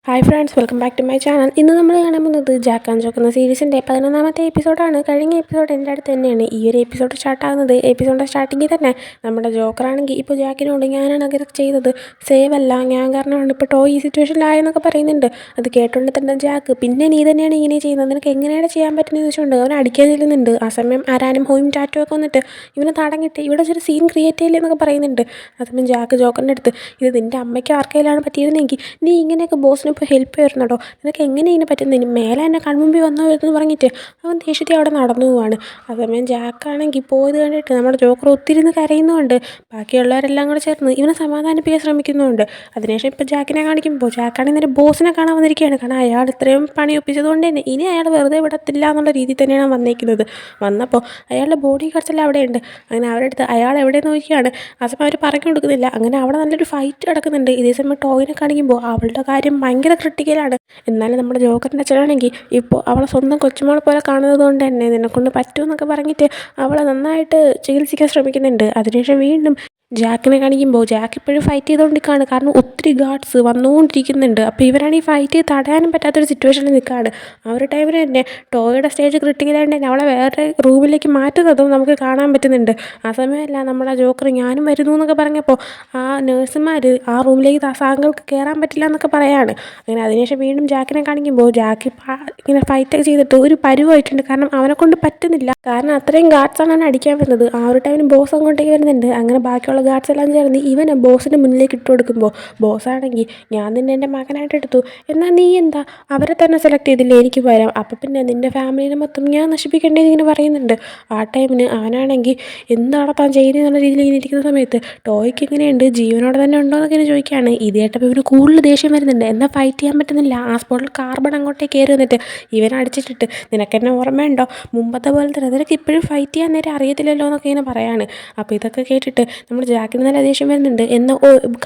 Hi friends, welcome back to my channel. ഇന്ന് നമ്മൾ കാണാൻ പോകുന്നത് ജാക്ക് ആൻഡ് ജോക്ക് എന്ന സീരീസിൻ്റെ 11ാമത്തെ എപ്പിസോഡാണ്. കഴിഞ്ഞ എപ്പിസോഡ് എൻ്റെ അടുത്ത് തന്നെയാണ്. ഈ ഒരു എപ്പിസോഡ് സ്റ്റാർട്ടാകുന്നത് എപ്പിസോഡിൻ്റെ സ്റ്റാർട്ടിങ്ങിൽ തന്നെ നമ്മുടെ ജോക്കറാണെങ്കിൽ ഇപ്പോൾ ജാക്കിനോട് ഞാനാണ് അങ്ങനെ ചെയ്തത്, സേവ് അല്ല ഞാൻ കാരണമാണ് ഇപ്പോൾ ടോയ് ഈ സിറ്റുവേഷനിലായെന്നൊക്കെ പറയുന്നുണ്ട്. അത് കേട്ടുകൊണ്ട് തന്നെ ജാക്ക്, പിന്നെ നീ തന്നെയാണ് ഇങ്ങനെ ചെയ്യുന്നത്, നിനക്ക് എങ്ങനെയാണ് ചെയ്യാൻ പറ്റുന്നത് ചോദിച്ചുകൊണ്ട് അവൻ അടിക്കാൻ ചെല്ലുന്നുണ്ട്. ആ സമയം ആരാനും ഹോയും ടാറ്റോ ഒക്കെ വന്നിട്ട് ഇവനെ തടങ്ങിയിട്ട് ഇവിടെ ഒരു സീൻ ക്രിയേറ്റ് ചെയ്യില്ല എന്നൊക്കെ പറയുന്നുണ്ട്. ആ സമയം ജാക്ക് ജോക്കറിൻ്റെ അടുത്ത്, ഇത് നിൻ്റെ അമ്മയ്ക്ക് ആർക്കെങ്കിലാണ് പറ്റിയിരുന്നെങ്കിൽ നീ ഇങ്ങനെയൊക്കെ ബോസിന് ഇപ്പോൾ ഹെൽപ്പ് ചെയ്യുന്നു കേട്ടോ, നിനക്ക് എങ്ങനെ ഇതിനെ പറ്റുന്നത്, ഇനി മേലെ എന്നെ കൺമുമ്പിൽ വന്നോ എന്ന് പറഞ്ഞിട്ട് അവൻ ദേഷ്യത്തിൽ അവിടെ നടന്നു പോവാണ്. ആ സമയം ജാക്കാണെങ്കിൽ പോയത് കണ്ടിട്ട് നമ്മുടെ ജോക്കർ ഒത്തിരി കരയുന്നുമുണ്ട്. ബാക്കിയുള്ളവരെല്ലാം കൂടെ ചേർന്ന് ഇവനെ സമാധാനിപ്പിക്കാൻ ശ്രമിക്കുന്നുമുണ്ട്. അതിനുശേഷം ഇപ്പോൾ ജാക്കിനെ കാണിക്കുമ്പോൾ ജാക്കാണെങ്കിൽ നേരെ ബോസിനെ കാണാൻ വന്നിരിക്കുകയാണ്. കാരണം അയാൾ ഇത്രയും പണി ഒപ്പിച്ചതുകൊണ്ട് തന്നെ ഇനി അയാൾ വെറുതെ വിടത്തില്ല എന്നുള്ള രീതിയിൽ തന്നെയാണ് വന്നേക്കുന്നത്. വന്നപ്പോൾ അയാളുടെ ബോഡി ഗാർഡ്സെല്ലാം അവിടെയുണ്ട്. അങ്ങനെ അവരുടെ അടുത്ത് അയാൾ എവിടെ നോക്കിയാണ്. ആ സമയം അവർ പറഞ്ഞു കൊടുക്കുന്നില്ല. അങ്ങനെ അവിടെ നല്ലൊരു ഫൈറ്റ് നടക്കുന്നുണ്ട്. ഇതേ സമയം ടോയിനെ കാണിക്കുമ്പോൾ അവളുടെ കാര്യം ഭയങ്കര ക്രിട്ടിക്കലാണ്. എന്നാലും നമ്മുടെ ജോക്കറിൻ്റെ അച്ഛനാണെങ്കിൽ ഇപ്പോൾ അവളെ സ്വന്തം കൊച്ചുമോളെ പോലെ കാണുന്നത് കൊണ്ട് തന്നെ നിന്നെക്കൊണ്ട് പറ്റുമെന്നൊക്കെ പറഞ്ഞിട്ട് അവളെ നന്നായിട്ട് ചികിത്സിക്കാൻ ശ്രമിക്കുന്നുണ്ട്. അതിനുശേഷം വീണ്ടും ജാക്കിനെ കാണിക്കുമ്പോൾ ജാക്ക് ഇപ്പോഴും ഫൈറ്റ് ചെയ്തുകൊണ്ടിരിക്കുകയാണ്. കാരണം ഒത്തിരി ഗാർഡ്സ് വന്നുകൊണ്ടിരിക്കുന്നുണ്ട്. അപ്പോൾ ഇവരാണെങ്കിൽ ഫൈറ്റ് ചെയ്ത് തടയാനും പറ്റാത്തൊരു സിറ്റുവേഷനിൽ നിൽക്കുകയാണ്. ആ ഒരു ടൈമിൽ തന്നെ ടോയുടെ സ്റ്റേജ് ക്രിട്ടിക്കലായിട്ട് തന്നെ അവളെ വേറെ റൂമിലേക്ക് മാറ്റുന്നതും നമുക്ക് കാണാൻ പറ്റുന്നുണ്ട്. ആ സമയമല്ല നമ്മുടെ ജോക്കർ ഞാനും വരുന്നു എന്നൊക്കെ പറഞ്ഞപ്പോൾ ആ നഴ്സുമാർ ആ റൂമിലേക്ക് താങ്കൾക്ക് കയറാൻ പറ്റില്ല എന്നൊക്കെ പറയാണ്. അങ്ങനെ അതിനുശേഷം വീണ്ടും ജാക്കിനെ കാണിക്കുമ്പോൾ ജാക്ക് ഇങ്ങനെ ഫൈറ്റൊക്കെ ചെയ്തിട്ട് ഒരു പരുവായിട്ടുണ്ട്. കാരണം അവനെ കൊണ്ട് പറ്റുന്നില്ല. കാരണം അത്രയും ഗാർഡ്സാണ് അവൻ അടിക്കാൻ വരുന്നത്. ആ ഒരു ടൈമിന് ബോസ് അങ്ങോട്ടേക്ക് വരുന്നുണ്ട്. അങ്ങനെ ബാക്കിയുള്ള ഗാർഡ്സ് എല്ലാം ചേർന്ന് ഇവനെ ബോസിൻ്റെ മുന്നിലേക്ക് ഇട്ട് കൊടുക്കുമ്പോൾ ബോസാണെങ്കിൽ ഞാൻ നിന്നെ എൻ്റെ മകനായിട്ട് എടുത്തു, എന്നാൽ നീ എന്താ അവരെ തന്നെ സെലക്ട് ചെയ്തില്ലേ എനിക്ക് പകരം, അപ്പം പിന്നെ നിൻ്റെ ഫാമിലിനെ മൊത്തം ഞാൻ നശിപ്പിക്കേണ്ടത് ഇങ്ങനെ പറയുന്നുണ്ട്. ആ ടൈമിന് അവനാണെങ്കിൽ എന്താണ് താൻ ചെയ്യുന്നതെന്നുള്ള രീതിയിൽ ഇങ്ങനെ ഇരിക്കുന്ന സമയത്ത് ടോയ്ക്ക് എങ്ങനെയുണ്ട്, ജീവനോടെ തന്നെ ഉണ്ടോ എന്നൊക്കെ ഇങ്ങനെ ചോദിക്കുകയാണ്. ഇത് കേട്ടപ്പോൾ ഇവന് കൂടുതൽ ദേഷ്യം വരുന്നുണ്ട്. എന്നാൽ ഫൈറ്റ് ചെയ്യാൻ പറ്റുന്നില്ല. ആ സ്പോട്ടിൽ കാർബൺ അങ്ങോട്ടേക്ക് കയറി വന്നിട്ട് ഇവനെ അടിച്ചിട്ടിട്ട് നിനക്കെന്നെ ഓർമ്മയുണ്ടോ, മുമ്പത്തെ പോലെ തന്നെ നിനക്ക് ഇപ്പോഴും ഫൈറ്റ് ചെയ്യാൻ നേരെ അറിയത്തില്ലല്ലോ എന്നൊക്കെ ഇങ്ങനെ പറയാണ്. അപ്പോൾ ഇതൊക്കെ കേട്ടിട്ട് നമ്മൾ ജാക്കിന് നല്ല ദേഷ്യം വരുന്നുണ്ട്. എന്നാൽ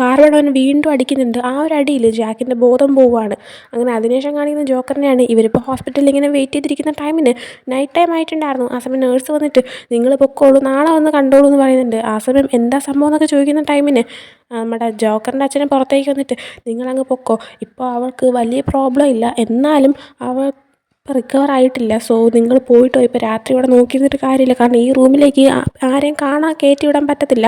കാർബൺ അവൻ വീണ്ടും അടിക്കുന്നുണ്ട്. ആ ഒരു അടിയിൽ ജാക്കിൻ്റെ ബോധം പോവുകയാണ്. അങ്ങനെ അതിനുശേഷം കാണിക്കുന്ന ജോക്കറിനെയാണ്. ഇവരിപ്പോൾ ഹോസ്പിറ്റലിൽ ഇങ്ങനെ വെയിറ്റ് ചെയ്തിരിക്കുന്ന ടൈമിന് നൈറ്റ് ടൈം ആയിട്ടുണ്ടായിരുന്നു. ആ സമയം നേഴ്സ് വന്നിട്ട് നിങ്ങൾ പൊക്കോളൂ, നാളെ വന്ന് കണ്ടോളൂ എന്ന് പറയുന്നുണ്ട്. ആ സമയം എന്താ സംഭവം എന്നൊക്കെ ചോദിക്കുന്ന ടൈമിന് നമ്മുടെ ജോക്കറിൻ്റെ അച്ഛനെ പുറത്തേക്ക് വന്നിട്ട് നിങ്ങളങ്ങ് പൊക്കോ, ഇപ്പോൾ അവൾക്ക് വലിയ പ്രോബ്ലം ഇല്ല, എന്നാലും അവൾ റിക്കവർ ആയിട്ടില്ല, സോ നിങ്ങൾ പോയിട്ടോ, ഇപ്പോൾ രാത്രി ഇവിടെ നോക്കിയിരുന്നിട്ട് കാര്യമില്ല, കാരണം ഈ റൂമിലേക്ക് ആരെയും കയറ്റി വിടാൻ പറ്റത്തില്ല,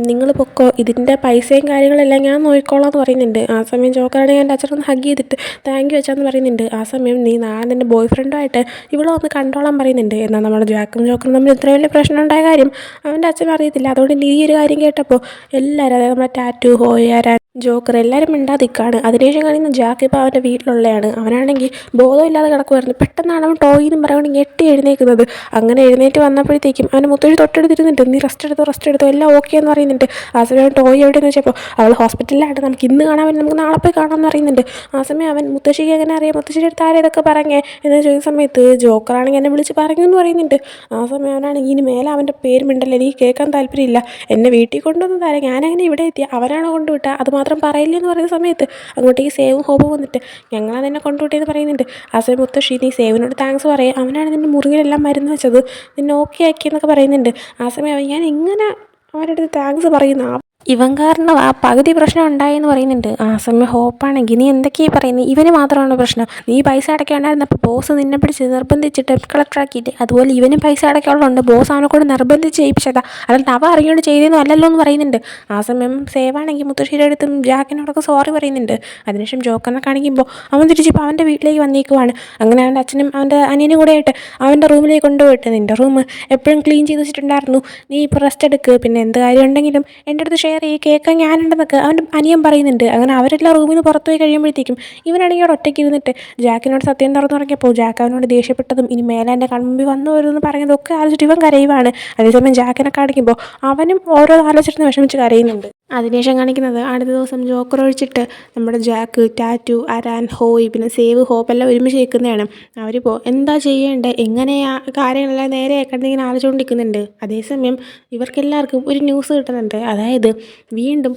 നിങ്ങൾ പൊക്കോ, ഇതിൻ്റെ പൈസയും കാര്യങ്ങളെല്ലാം ഞാൻ നോക്കിക്കോളാം എന്ന് പറയുന്നുണ്ട്. ആ സമയം ജോക്കറാണെങ്കിൽ എൻ്റെ അച്ഛനൊന്ന് ഹഗ് ചെയ്തിട്ട് താങ്ക് യു അച്ഛാന്ന് പറയുന്നുണ്ട്. ആ സമയം നീ നാളെ നിൻ്റെ ബോയ് ഫ്രണ്ടുമായിട്ട് ഇവിടെ ഒന്ന് കണ്ടോളാൻ പറയുന്നുണ്ട്. എന്നാൽ നമ്മുടെ ജാക്കും ജോക്കറും തമ്മിൽ ഇത്രയും വലിയ പ്രശ്നം ഉണ്ടായ കാര്യം അവൻ്റെ അച്ഛൻ അറിയത്തില്ല. അതുകൊണ്ട് ഈ ഒരു കാര്യം കേട്ടപ്പോൾ എല്ലാവരും, അതായത് നമ്മുടെ ടാറ്റു, ഹോയ, ജോക്കർ എല്ലാവരും മിണ്ടാതിക്കാണ്. അതിനുശേഷം കാണിക്കുന്ന ജാക്ക് ഇപ്പോൾ അവൻ്റെ വീട്ടിലുള്ളതാണ്. അവനാണെങ്കിൽ ബോധമില്ലാതെ കിടക്കുമായിരുന്നു. പെട്ടെന്നാണ് അവൻ ടോയ് എന്നും പറയുകൊണ്ട് ഞെട്ടി എഴുന്നേൽക്കുന്നത്. അങ്ങനെ എഴുന്നേറ്റ് വന്നപ്പോഴത്തേക്കും അവൻ്റെ മുത്തശ്ശി തൊട്ടടുത്തിരുന്നിട്ട് നീ റെസ്റ്റ് എടുത്തോ എല്ലാം ഓക്കെ എന്ന് പറയുന്നുണ്ട്. ആ സമയം ടോയ് എവിടെയെന്ന് വെച്ചപ്പോൾ അവൾ ഹോസ്പിറ്റലിലായിട്ട് നമുക്ക് ഇന്ന് കാണാൻ പറ്റും, നമുക്ക് നാളെ പോയി കാണാമെന്ന് പറയുന്നുണ്ട്. ആ സമയം അവൻ മുത്തശ്ശിക്ക് എങ്ങനെ അറിയാം, മുത്തശ്ശിയുടെ അടുത്ത് ആരും ഇതൊക്കെ പറഞ്ഞേ എന്ന് ചോദിക്കുന്ന സമയത്ത് ജോക്കറാണെങ്കിൽ എന്നെ വിളിച്ച് പറഞ്ഞു എന്ന് പറയുന്നുണ്ട്. ആ സമയം അവനാണെങ്കിൽ ഇനി മേലെ അവൻ്റെ പേര് മിണ്ടല്ലേ, എനിക്ക് കേൾക്കാൻ താല്പര്യമില്ല, എന്നെ വീട്ടിൽ കൊണ്ടുവന്ന് തരാം, ഞാനങ്ങനെ ഇവിടെ എത്തിയ അവനാണോ കൊണ്ടുവിട്ടാൽ അത് മാത്രം പറയില്ല എന്ന് പറയുന്ന സമയത്ത് അങ്ങോട്ടേക്ക് സേവും ഹോപ്പും വന്നിട്ട് ഞങ്ങളാണ് നിന്നെ കൊണ്ടുവിട്ടേന്ന് പറയുന്നുണ്ട്. ആ സമയം മുത്തശ്ശി നീ സേവിനോട് താങ്ക്സ് പറയാം, അവനാണ് നിൻ്റെ മുറിയിലെല്ലാം മരുന്ന് വെച്ചത്, നിന്നെ ഓക്കെ ആക്കിയെന്നൊക്കെ പറയുന്നുണ്ട്. ആ സമയം ഞാൻ എങ്ങനെ അവരുടെ അടുത്ത് താങ്ക്സ് പറയുന്നു, ഇവൻ കാരണം ആ പകുതി പ്രശ്നം ഉണ്ടായെന്ന് പറയുന്നുണ്ട്. ആ സമയം ഹോപ്പാണെങ്കിൽ നീ എന്തൊക്കെയാണ് പറയുന്നത്, ഇവന് മാത്രമാണ് പ്രശ്നം, നീ പൈസ അടയ്ക്കാണ്ടായിരുന്നപ്പോൾ ബോസ് നിന്നെ പിടിച്ച് നിർബന്ധിച്ചിട്ട് ഡെപ്റ്റ് കളക്ടറാക്കിയിട്ട്, അതുപോലെ ഇവനും പൈസ അടയ്ക്കാനുള്ളതുകൊണ്ട് ബോസ് അവനെ കൊണ്ട് നിർബന്ധിച്ച് ചെയ്യിപ്പിച്ചതാ, അല്ലാണ്ട് അവ അറിഞ്ഞുകൊണ്ട് ചെയ്തതെന്നും അല്ലല്ലോ എന്ന് പറയുന്നുണ്ട്. ആ സമയം സേവാണെങ്കിൽ മുത്തശ്ശിയുടെ അടുത്തും ജാക്കിനോടൊക്കെ സോറി പറയുന്നുണ്ട്. അതിനുശേഷം ജോക്കറിനെ കാണിക്കുമ്പോൾ അവൻ തിരിച്ചിപ്പോൾ അവൻ്റെ വീട്ടിലേക്ക് വന്നേക്കുവാണ്. അങ്ങനെ അവൻ്റെ അച്ഛനും അവൻ്റെ അനിയനും കൂടെ ആയിട്ട് അവൻ്റെ റൂമിലേക്ക് കൊണ്ടുപോയിട്ട് നിൻ്റെ റൂം എപ്പോഴും ക്ലീൻ ചെയ്ത് വെച്ചിട്ടുണ്ടായിരുന്നു, നീ ഇപ്പോൾ റെസ്റ്റ് എടുക്കുക, പിന്നെ എന്ത് കാര്യം ഉണ്ടെങ്കിലും എൻ്റെ അടുത്ത് ഷെയർ ഈ കേൾക്കാൻ ഞാനുണ്ടെന്നൊക്കെ അവൻ്റെ അനിയൻ പറയുന്നുണ്ട്. അങ്ങനെ അവരെല്ലാം റൂമിൽ നിന്ന് പുറത്തു പോയി കഴിയുമ്പോഴത്തേക്കും ഇവനാണെങ്കിൽ അവിടെ ഒറ്റയ്ക്ക് ഇരുന്നിട്ട് ജാക്കിനോട് സത്യം തുറന്നു തുടങ്ങിയപ്പോൾ ജാക്ക് അവനോട് ദേഷ്യപ്പെട്ടതും ഇനി മേലെ എൻ്റെ കൺമുമ്പിൽ വന്നു വരുമെന്ന് പറയുന്നതൊക്കെ ആലോചിച്ചിട്ട് ഇവൻ കരയുവാണ്. അതേസമയം ജാക്കിനെ കാണിക്കുമ്പോൾ അവനും ഓരോ ആലോചിച്ചിട്ട് വിഷമിച്ച് കരയുന്നുണ്ട്. അതിനുശേഷം കാണിക്കുന്നത് അടുത്ത ദിവസം ജോക്കർ ഒഴിച്ചിട്ട് നമ്മുടെ ജാക്ക്, ടാറ്റു, അരാൻ, ഹോയ്, പിന്നെ സേവ്, ഹോപ്പ് എല്ലാം ഒരുമിച്ച് നിൽക്കുന്നതാണ്. അവരിപ്പോൾ എന്താ ചെയ്യേണ്ടത്, എങ്ങനെയാ കാര്യങ്ങളെല്ലാം നേരെയാക്കേണ്ടത് ഇങ്ങനെ ആലോചിച്ചുകൊണ്ടിരിക്കുന്നുണ്ട്. അതേസമയം ഇവർക്കെല്ലാവർക്കും ഒരു ന്യൂസ് കിട്ടുന്നുണ്ട്. അതായത് വീണ്ടും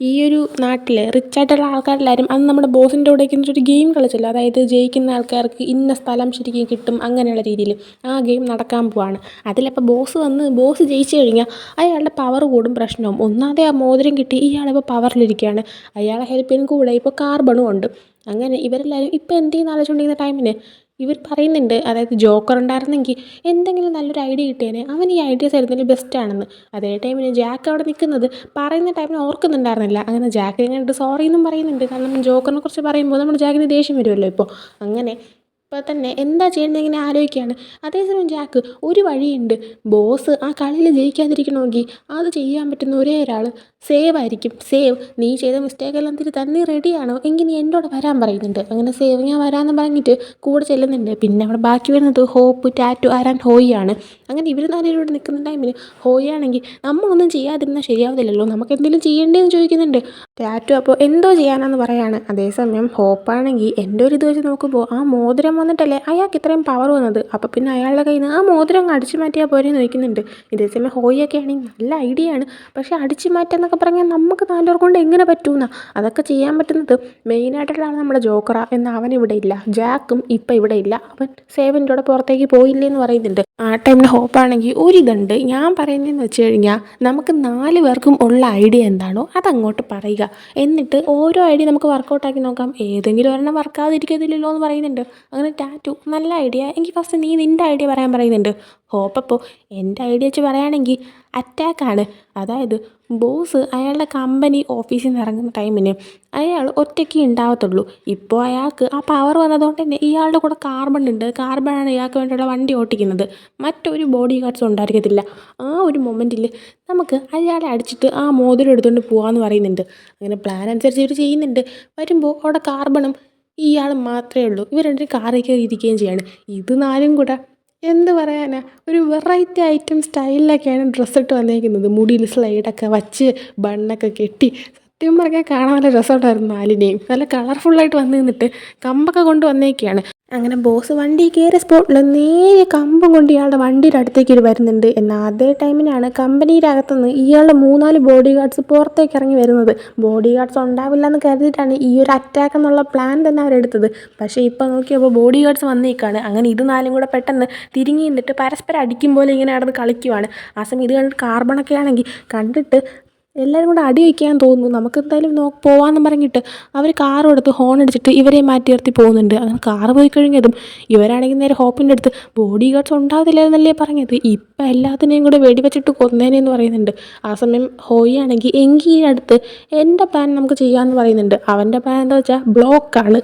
ഈ ഒരു നാട്ടിൽ റിച്ചായിട്ടുള്ള ആൾക്കാരെല്ലാവരും അന്ന് നമ്മുടെ ബോസിൻ്റെ കൂടെ ഒരു ഗെയിം കളിച്ചല്ലോ, അതായത് ജയിക്കുന്ന ആൾക്കാർക്ക് ഇന്ന സ്ഥലം ശരിക്കും കിട്ടും അങ്ങനെയുള്ള രീതിയിൽ ആ ഗെയിം നടക്കാൻ പോവാണ്. അതിലപ്പോൾ ബോസ് ജയിച്ചു കഴിഞ്ഞാൽ അയാളുടെ പവർ കൂടും, പ്രശ്നവും ഒന്നാമതേ ആ മോതിരം കിട്ടി ഇയാളിപ്പോൾ പവറിലിരിക്കുകയാണ്, അയാളെ ഹെൽപ്പ് ചെയ്യാൻ കൂടെ ഇപ്പോൾ കാർബണും ഉണ്ട്. അങ്ങനെ ഇവരെല്ലാവരും ഇപ്പം എന്ത് ചെയ്യുന്ന ആലോചിച്ചുകൊണ്ടിരിക്കുന്ന ടൈമിന് ഇവർ പറയുന്നുണ്ട്, അതായത് ജോക്കർ ഉണ്ടായിരുന്നെങ്കിൽ എന്തെങ്കിലും നല്ലൊരു ഐഡിയ കിട്ടിയേനെ, അവൻ ഈ ഐഡിയാസ് എടുത്തതിൽ ബെസ്റ്റാണെന്ന്. അതേ ടൈമിന് ജാക്ക് അവിടെ നിൽക്കുന്നത് പറയുന്ന ടൈമിന് ഓർക്കുന്നുണ്ടായിരുന്നില്ല. അങ്ങനെ ജാക്കിനെ കണ്ടിട്ട് സോറി എന്നും പറയുന്നുണ്ട്. കാരണം ജോക്കറിനെ കുറിച്ച് പറയുമ്പോൾ നമ്മുടെ ജാക്കിന് ദേഷ്യം വരുമല്ലോ ഇപ്പോൾ. അങ്ങനെ ഇപ്പം തന്നെ എന്താ ചെയ്യേണ്ടത് ഇങ്ങനെ ആലോചിക്കുകയാണ്. അതേസമയം ജാക്ക് ഒരു വഴിയുണ്ട്, ബോസ് ആ കളിയിൽ ജയിക്കാതിരിക്കണമെങ്കിൽ അത് ചെയ്യാൻ പറ്റുന്ന ഒരേ ഒരാൾ സേവ് ആയിരിക്കും. സേവ്, നീ ചെയ്ത മിസ്റ്റേക്കെല്ലാം തിരുത്താൻ നീ റെഡിയാണോ എങ്കിൽ നീ എന്നോട് വരാൻ പറയുന്നുണ്ട്. അങ്ങനെ സേവ് ഞാൻ വരാമെന്ന് പറഞ്ഞിട്ട് കൂടെ ചെല്ലുന്നുണ്ട്. പിന്നെ അവിടെ ബാക്കി വരുന്നത് ഹോപ്പ്, ടാറ്റു, ആരാൻ ഹോയിയാണ്. അങ്ങനെ ഇവർ നാലുപേരോട് നിൽക്കുന്ന ടൈമിൽ ഹോയിയാണെങ്കിൽ നമ്മളൊന്നും ചെയ്യാതിരുന്നാൽ ശരിയാവത്തില്ലല്ലോ, നമുക്ക് എന്തെങ്കിലും ചെയ്യേണ്ടതെന്ന് ചോദിക്കുന്നുണ്ട്. ടാറ്റു അപ്പോൾ എന്തോ ചെയ്യാനാന്ന് പറയാണ്. അതേസമയം ഹോപ്പാണെങ്കിൽ എൻ്റെ ഒരു ഇത് വെച്ച് നോക്കുമ്പോൾ ആ മോതിരം വന്നിട്ടല്ലേ അയാൾക്ക് ഇത്രയും പവർ വന്നത്, അപ്പോൾ പിന്നെ അയാളുടെ കയ്യിൽ നിന്ന് ആ മോതിരം അങ്ങ് അടിച്ചു മാറ്റിയാൽ പോരെന്ന് ചോദിക്കുന്നുണ്ട്. ഇതേസമയം ഹോയിയൊക്കെ ആണെങ്കിൽ നല്ല ഐഡിയ ആണ്, പക്ഷേ അടിച്ചു മാറ്റാന്നൊക്കെ പറഞ്ഞാൽ നമുക്ക് നാലുപേർ കൊണ്ട് എങ്ങനെ പറ്റൂന്നാ. അതൊക്കെ ചെയ്യാൻ പറ്റുന്നത് മെയിനായിട്ടുള്ള ആൾ നമ്മുടെ ജോക്കറാ. എന്നാൽ അവൻ ഇവിടെ ഇല്ല, ജാക്കും ഇപ്പം ഇവിടെ ഇല്ല, അവൻ സേവൻ്റെ കൂടെ പുറത്തേക്ക് പോയില്ലേന്ന് പറയുന്നുണ്ട്. ആ ടൈമിൽ ഹോപ്പാണെങ്കിൽ ഒരിതുണ്ട്, ഞാൻ പറയുന്നതെന്ന് വെച്ച് കഴിഞ്ഞാൽ നമുക്ക് 4 പേർക്കും ഉള്ള ഐഡിയ എന്താണോ അതങ്ങോട്ട് പറയുക, എന്നിട്ട് ഓരോ ഐഡിയ നമുക്ക് വർക്കൗട്ടാക്കി നോക്കാം, ഏതെങ്കിലും ഒരെണ്ണം വർക്കാതിരിക്കത്തില്ലല്ലോ എന്ന് പറയുന്നുണ്ട്. അങ്ങനെ ടാറ്റു നല്ല ഐഡിയ, എങ്കിൽ ഫസ്റ്റ് നീ നിൻ്റെ ഐഡിയ പറയാൻ പറയുന്നുണ്ട്. ഹോപ്പ് അപ്പോൾ എൻ്റെ ഐഡിയ വെച്ച് പറയുകയാണെങ്കിൽ അറ്റാക്കാണ്. അതായത് ബോസ് അയാളുടെ കമ്പനി ഓഫീസിൽ നിന്ന് ഇറങ്ങുന്ന ടൈമിന് അയാൾ ഒറ്റയ്ക്ക് ഉണ്ടാവത്തുള്ളൂ. ഇപ്പോൾ അയാൾക്ക് ആ പവർ വന്നതുകൊണ്ട് തന്നെ ഇയാളുടെ കൂടെ കാർബൺ ഉണ്ട്. കാർബണാണ് ഇയാൾക്ക് വേണ്ടിയുള്ള വണ്ടി ഓട്ടിക്കുന്നത്. മറ്റൊരു ബോഡി ഗാർഡ്സും ഉണ്ടായിരിക്കത്തില്ല. ആ ഒരു മൊമെൻറ്റിൽ നമുക്ക് അയാളെ അടിച്ചിട്ട് ആ മോതിരം എടുത്തുകൊണ്ട് പോകാമെന്ന് പറയുന്നുണ്ട്. അങ്ങനെ പ്ലാൻ അനുസരിച്ച് ഇവർ ചെയ്യുന്നുണ്ട്. വരുമ്പോൾ അവിടെ കാർബണും ഇയാൾ മാത്രമേ ഉള്ളൂ. ഇവർ രണ്ടും കാറിൽ കയറി ഇരിക്കുകയും ചെയ്യാണ്. ഇത് നാലും കൂടെ എന്ത് പറയാനാ, ഒരു വെറൈറ്റി ഐറ്റം സ്റ്റൈലിലൊക്കെയാണ് ഡ്രസ്സിട്ട് വന്നേക്കുന്നത്. മുടിയിൽ സ്ലൈഡൊക്കെ വച്ച് ബണ്ണൊക്കെ കെട്ടി സത്യം പറഞ്ഞാൽ കാണാൻ നല്ല രസമുണ്ടായിരുന്നു. നാലിനെയും നല്ല കളർഫുള്ളായിട്ട് വന്ന് നിന്നിട്ട് കമ്പൊക്കെ കൊണ്ട് വന്നേക്കുകയാണ്. അങ്ങനെ ബോസ് വണ്ടി കയറിയ സ്പോട്ടിൽ നേരെ കമ്പും കൊണ്ട് ഇയാളുടെ വണ്ടിയുടെ അടുത്തേക്ക് വരുന്നുണ്ട്. എന്നാൽ അതേ ടൈമിനാണ് കമ്പനിയുടെ അകത്തുനിന്ന് ഇയാളുടെ 3-4 ബോഡി ഗാർഡ്സ് പുറത്തേക്ക് ഇറങ്ങി വരുന്നത്. ബോഡി ഗാർഡ്സ് ഉണ്ടാവില്ല എന്ന് കരുതിയിട്ടാണ് ഈ ഒരു അറ്റാക്ക് എന്നുള്ള പ്ലാൻ തന്നെ അവരെടുത്തത്. പക്ഷേ ഇപ്പോൾ നോക്കിയപ്പോൾ ബോഡി ഗാർഡ്സ് വന്നേക്കാണ്. അങ്ങനെ ഇത് നാലും കൂടെ പെട്ടെന്ന് തിരിഞ്ഞു നിന്നിട്ട് പരസ്പരം അടിക്കും പോലെ ഇങ്ങനെ നടന്ന് കളിക്കുവാണ്. ആ സമയം ഇത് കണ്ടിട്ട് കാർബണൊക്കെ ആണെങ്കിൽ കണ്ടിട്ട് എല്ലാവരും കൂടെ അടി വയ്ക്കാൻ തോന്നുന്നു. നമുക്ക് എന്തായാലും പോവാമെന്ന് പറഞ്ഞിട്ട് അവർ കാറും എടുത്ത് ഹോൺ അടിച്ചിട്ട് ഇവരെ മാറ്റി നിർത്തി പോകുന്നുണ്ട്. അങ്ങനെ കാറ് പോയി കഴിഞ്ഞതും ഇവരാണെങ്കിൽ നേരെ ഹോപ്പിൻ്റെ അടുത്ത് ബോഡി ഗാർഡ്സ് ഉണ്ടാകത്തില്ലെന്നല്ലേ പറഞ്ഞത്, ഇപ്പം എല്ലാത്തിനെയും കൂടെ വെടിവെച്ചിട്ട് കൊന്നേനെന്ന് പറയുന്നുണ്ട്. ആ സമയം ഹോയി ആണെങ്കിൽ എങ്കിൽ അടുത്ത് എൻ്റെ പ്ലാൻ നമുക്ക് ചെയ്യാമെന്ന് പറയുന്നുണ്ട്. അവൻ്റെ പ്ലാൻ എന്താ വെച്ചാൽ ബ്ലോക്കാണ്.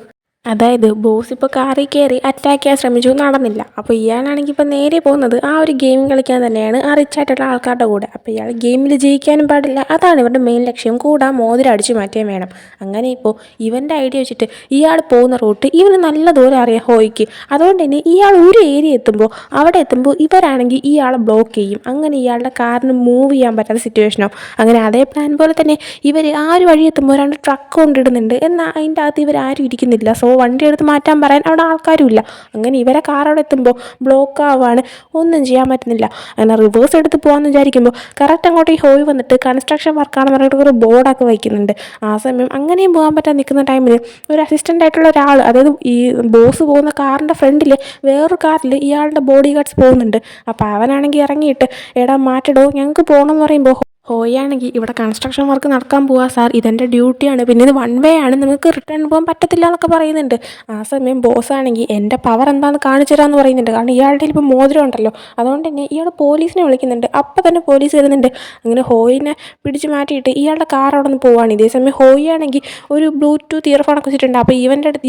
അതായത് ബോസ് ഇപ്പോൾ കാറിൽ കയറി അറ്റാക്ക് ചെയ്യാൻ ശ്രമിച്ചു, നടന്നില്ല. അപ്പോൾ ഇയാളാണെങ്കിൽ ഇപ്പോൾ നേരെ പോകുന്നത് ആ ഒരു ഗെയിം കളിക്കാൻ തന്നെയാണ്, ആ റിച്ചായിട്ടുള്ള ആൾക്കാരുടെ കൂടെ. അപ്പോൾ ഇയാൾ ഗെയിമിൽ ജയിക്കാനും പാടില്ല, അതാണ് ഇവരുടെ മെയിൻ ലക്ഷ്യം. കൂടാ മോതിരം അടിച്ചു മാറ്റിയാൽ വേണം. അങ്ങനെ ഇപ്പോൾ ഇവൻ്റെ ഐഡിയ വെച്ചിട്ട് ഇയാൾ പോകുന്ന റൂട്ട് ഇവന് നല്ല ദൂരം അറിയാം ഹോയ്ക്ക്. അതുകൊണ്ട് തന്നെ ഇയാൾ ഒരു ഏരിയ എത്തുമ്പോൾ അവിടെ എത്തുമ്പോൾ ഇവരാണെങ്കിൽ ഇയാളെ ബ്ലോക്ക് ചെയ്യും. അങ്ങനെ ഇയാളുടെ കാറിന് മൂവ് ചെയ്യാൻ പറ്റാത്ത സിറ്റുവേഷനാവും. അങ്ങനെ അതേ പ്ലാൻ പോലെ തന്നെ ഇവർ ആ ഒരു വഴി എത്തുമ്പോൾ 2 ട്രക്ക് കൊണ്ടിടുന്നുണ്ട്. എന്നാൽ അതിൻ്റെ അകത്ത് ഇവരാരും ഇരിക്കുന്നില്ല. സോ വണ്ടി എടുത്ത് മാറ്റാൻ പറയാൻ അവിടെ ആൾക്കാരും ഇല്ല. അങ്ങനെ ഇവരെ കാർ അവിടെ എത്തുമ്പോൾ ബ്ലോക്ക് ആവാണ്, ഒന്നും ചെയ്യാൻ പറ്റുന്നില്ല. അങ്ങനെ റിവേഴ്സ് എടുത്ത് പോകാമെന്ന് വിചാരിക്കുമ്പോൾ കറക്റ്റ് അങ്ങോട്ട് ഈ ഹോയി വന്നിട്ട് കൺസ്ട്രക്ഷൻ വർക്കാണെന്ന് പറഞ്ഞിട്ട് ഒരു ബോർഡൊക്കെ വയ്ക്കുന്നുണ്ട്. ആ സമയം അങ്ങനെയും പോകാൻ പറ്റാൻ നിൽക്കുന്ന ടൈമിൽ ഒരു അസിസ്റ്റൻ്റ് ആയിട്ടുള്ള ഒരാൾ, അതായത് ഈ ബോസ് പോകുന്ന കാറിൻ്റെ ഫ്രണ്ടിൽ വേറൊരു കാറിൽ ഇയാളുടെ ബോഡി ഗാർഡ്സ് പോകുന്നുണ്ട്. അപ്പോൾ അവനാണെങ്കിൽ ഇറങ്ങിയിട്ട് എടാ മാറ്റടോ ഞങ്ങൾക്ക് പോകണമെന്ന് പറയുമ്പോൾ ഹോയാണെങ്കിൽ ഇവിടെ കൺസ്ട്രക്ഷൻ വർക്ക് നടക്കാൻ പോവാ സാർ, ഇതെൻ്റെ ഡ്യൂട്ടിയാണ്, പിന്നെ ഇത് 1 വേ ആണ്, നിങ്ങൾക്ക് റിട്ടേൺ പോകാൻ പറ്റത്തില്ല എന്നൊക്കെ പറയുന്നുണ്ട്. ആ സമയം ബോസാണെങ്കിൽ എൻ്റെ പവർ എന്താണെന്ന് കാണിച്ചു തരാമെന്ന് പറയുന്നുണ്ട്. കാരണം ഇയാളുടെ ഇപ്പോൾ മോതിരം ഉണ്ടല്ലോ, അതുകൊണ്ട് തന്നെ ഇയാൾ പോലീസിനെ വിളിക്കുന്നുണ്ട്. അപ്പോൾ തന്നെ പോലീസ് വരുന്നുണ്ട്. അങ്ങനെ ഹോയിനെ പിടിച്ച് മാറ്റിയിട്ട് ഇയാളുടെ കാർ അവിടെ നിന്ന് പോവുകയാണ്. ഇതേസമയം ഹോയിയാണെങ്കിൽ ഒരു ബ്ലൂടൂത്ത് ഇയർഫോണൊക്കെ വെച്ചിട്ടുണ്ട്. അപ്പോൾ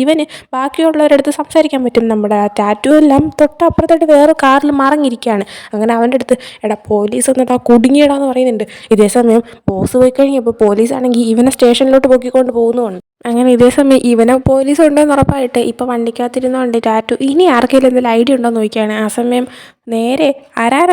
ഇവന് ബാക്കിയുള്ളവരുടെ അടുത്ത് സംസാരിക്കാൻ പറ്റും. നമ്മുടെ ടാറ്റു എല്ലാം തൊട്ടപ്പുറത്തായിട്ട് വേറെ കാറിൽ മറങ്ങിയിരിക്കുകയാണ്. അങ്ങനെ അവൻ്റെ അടുത്ത് എടാ പോലീസ് എന്നിട്ട് കുടുങ്ങിയിടാന്ന് പറയുന്നുണ്ട്. ഇതേസമയം ബോസ് പോയി കഴിഞ്ഞപ്പോൾ പോലീസാണെങ്കിൽ ഇവനെ സ്റ്റേഷനിലോട്ട് പൊക്കിക്കൊണ്ട് പോകുന്നുണ്ട്. അങ്ങനെ ഇതേസമയം ഇവനെ പോലീസ് ഉണ്ടെന്ന് ഉറപ്പായിട്ട് ഇപ്പോൾ വണ്ടിക്കകത്തിരുന്നുകൊണ്ട് ടാറ്റു ഇനി ആർക്കെങ്കിലും എന്തെങ്കിലും ഐഡിയ ഉണ്ടോ എന്ന് ചോദിക്കുകയാണ്. ആ സമയം നേരെ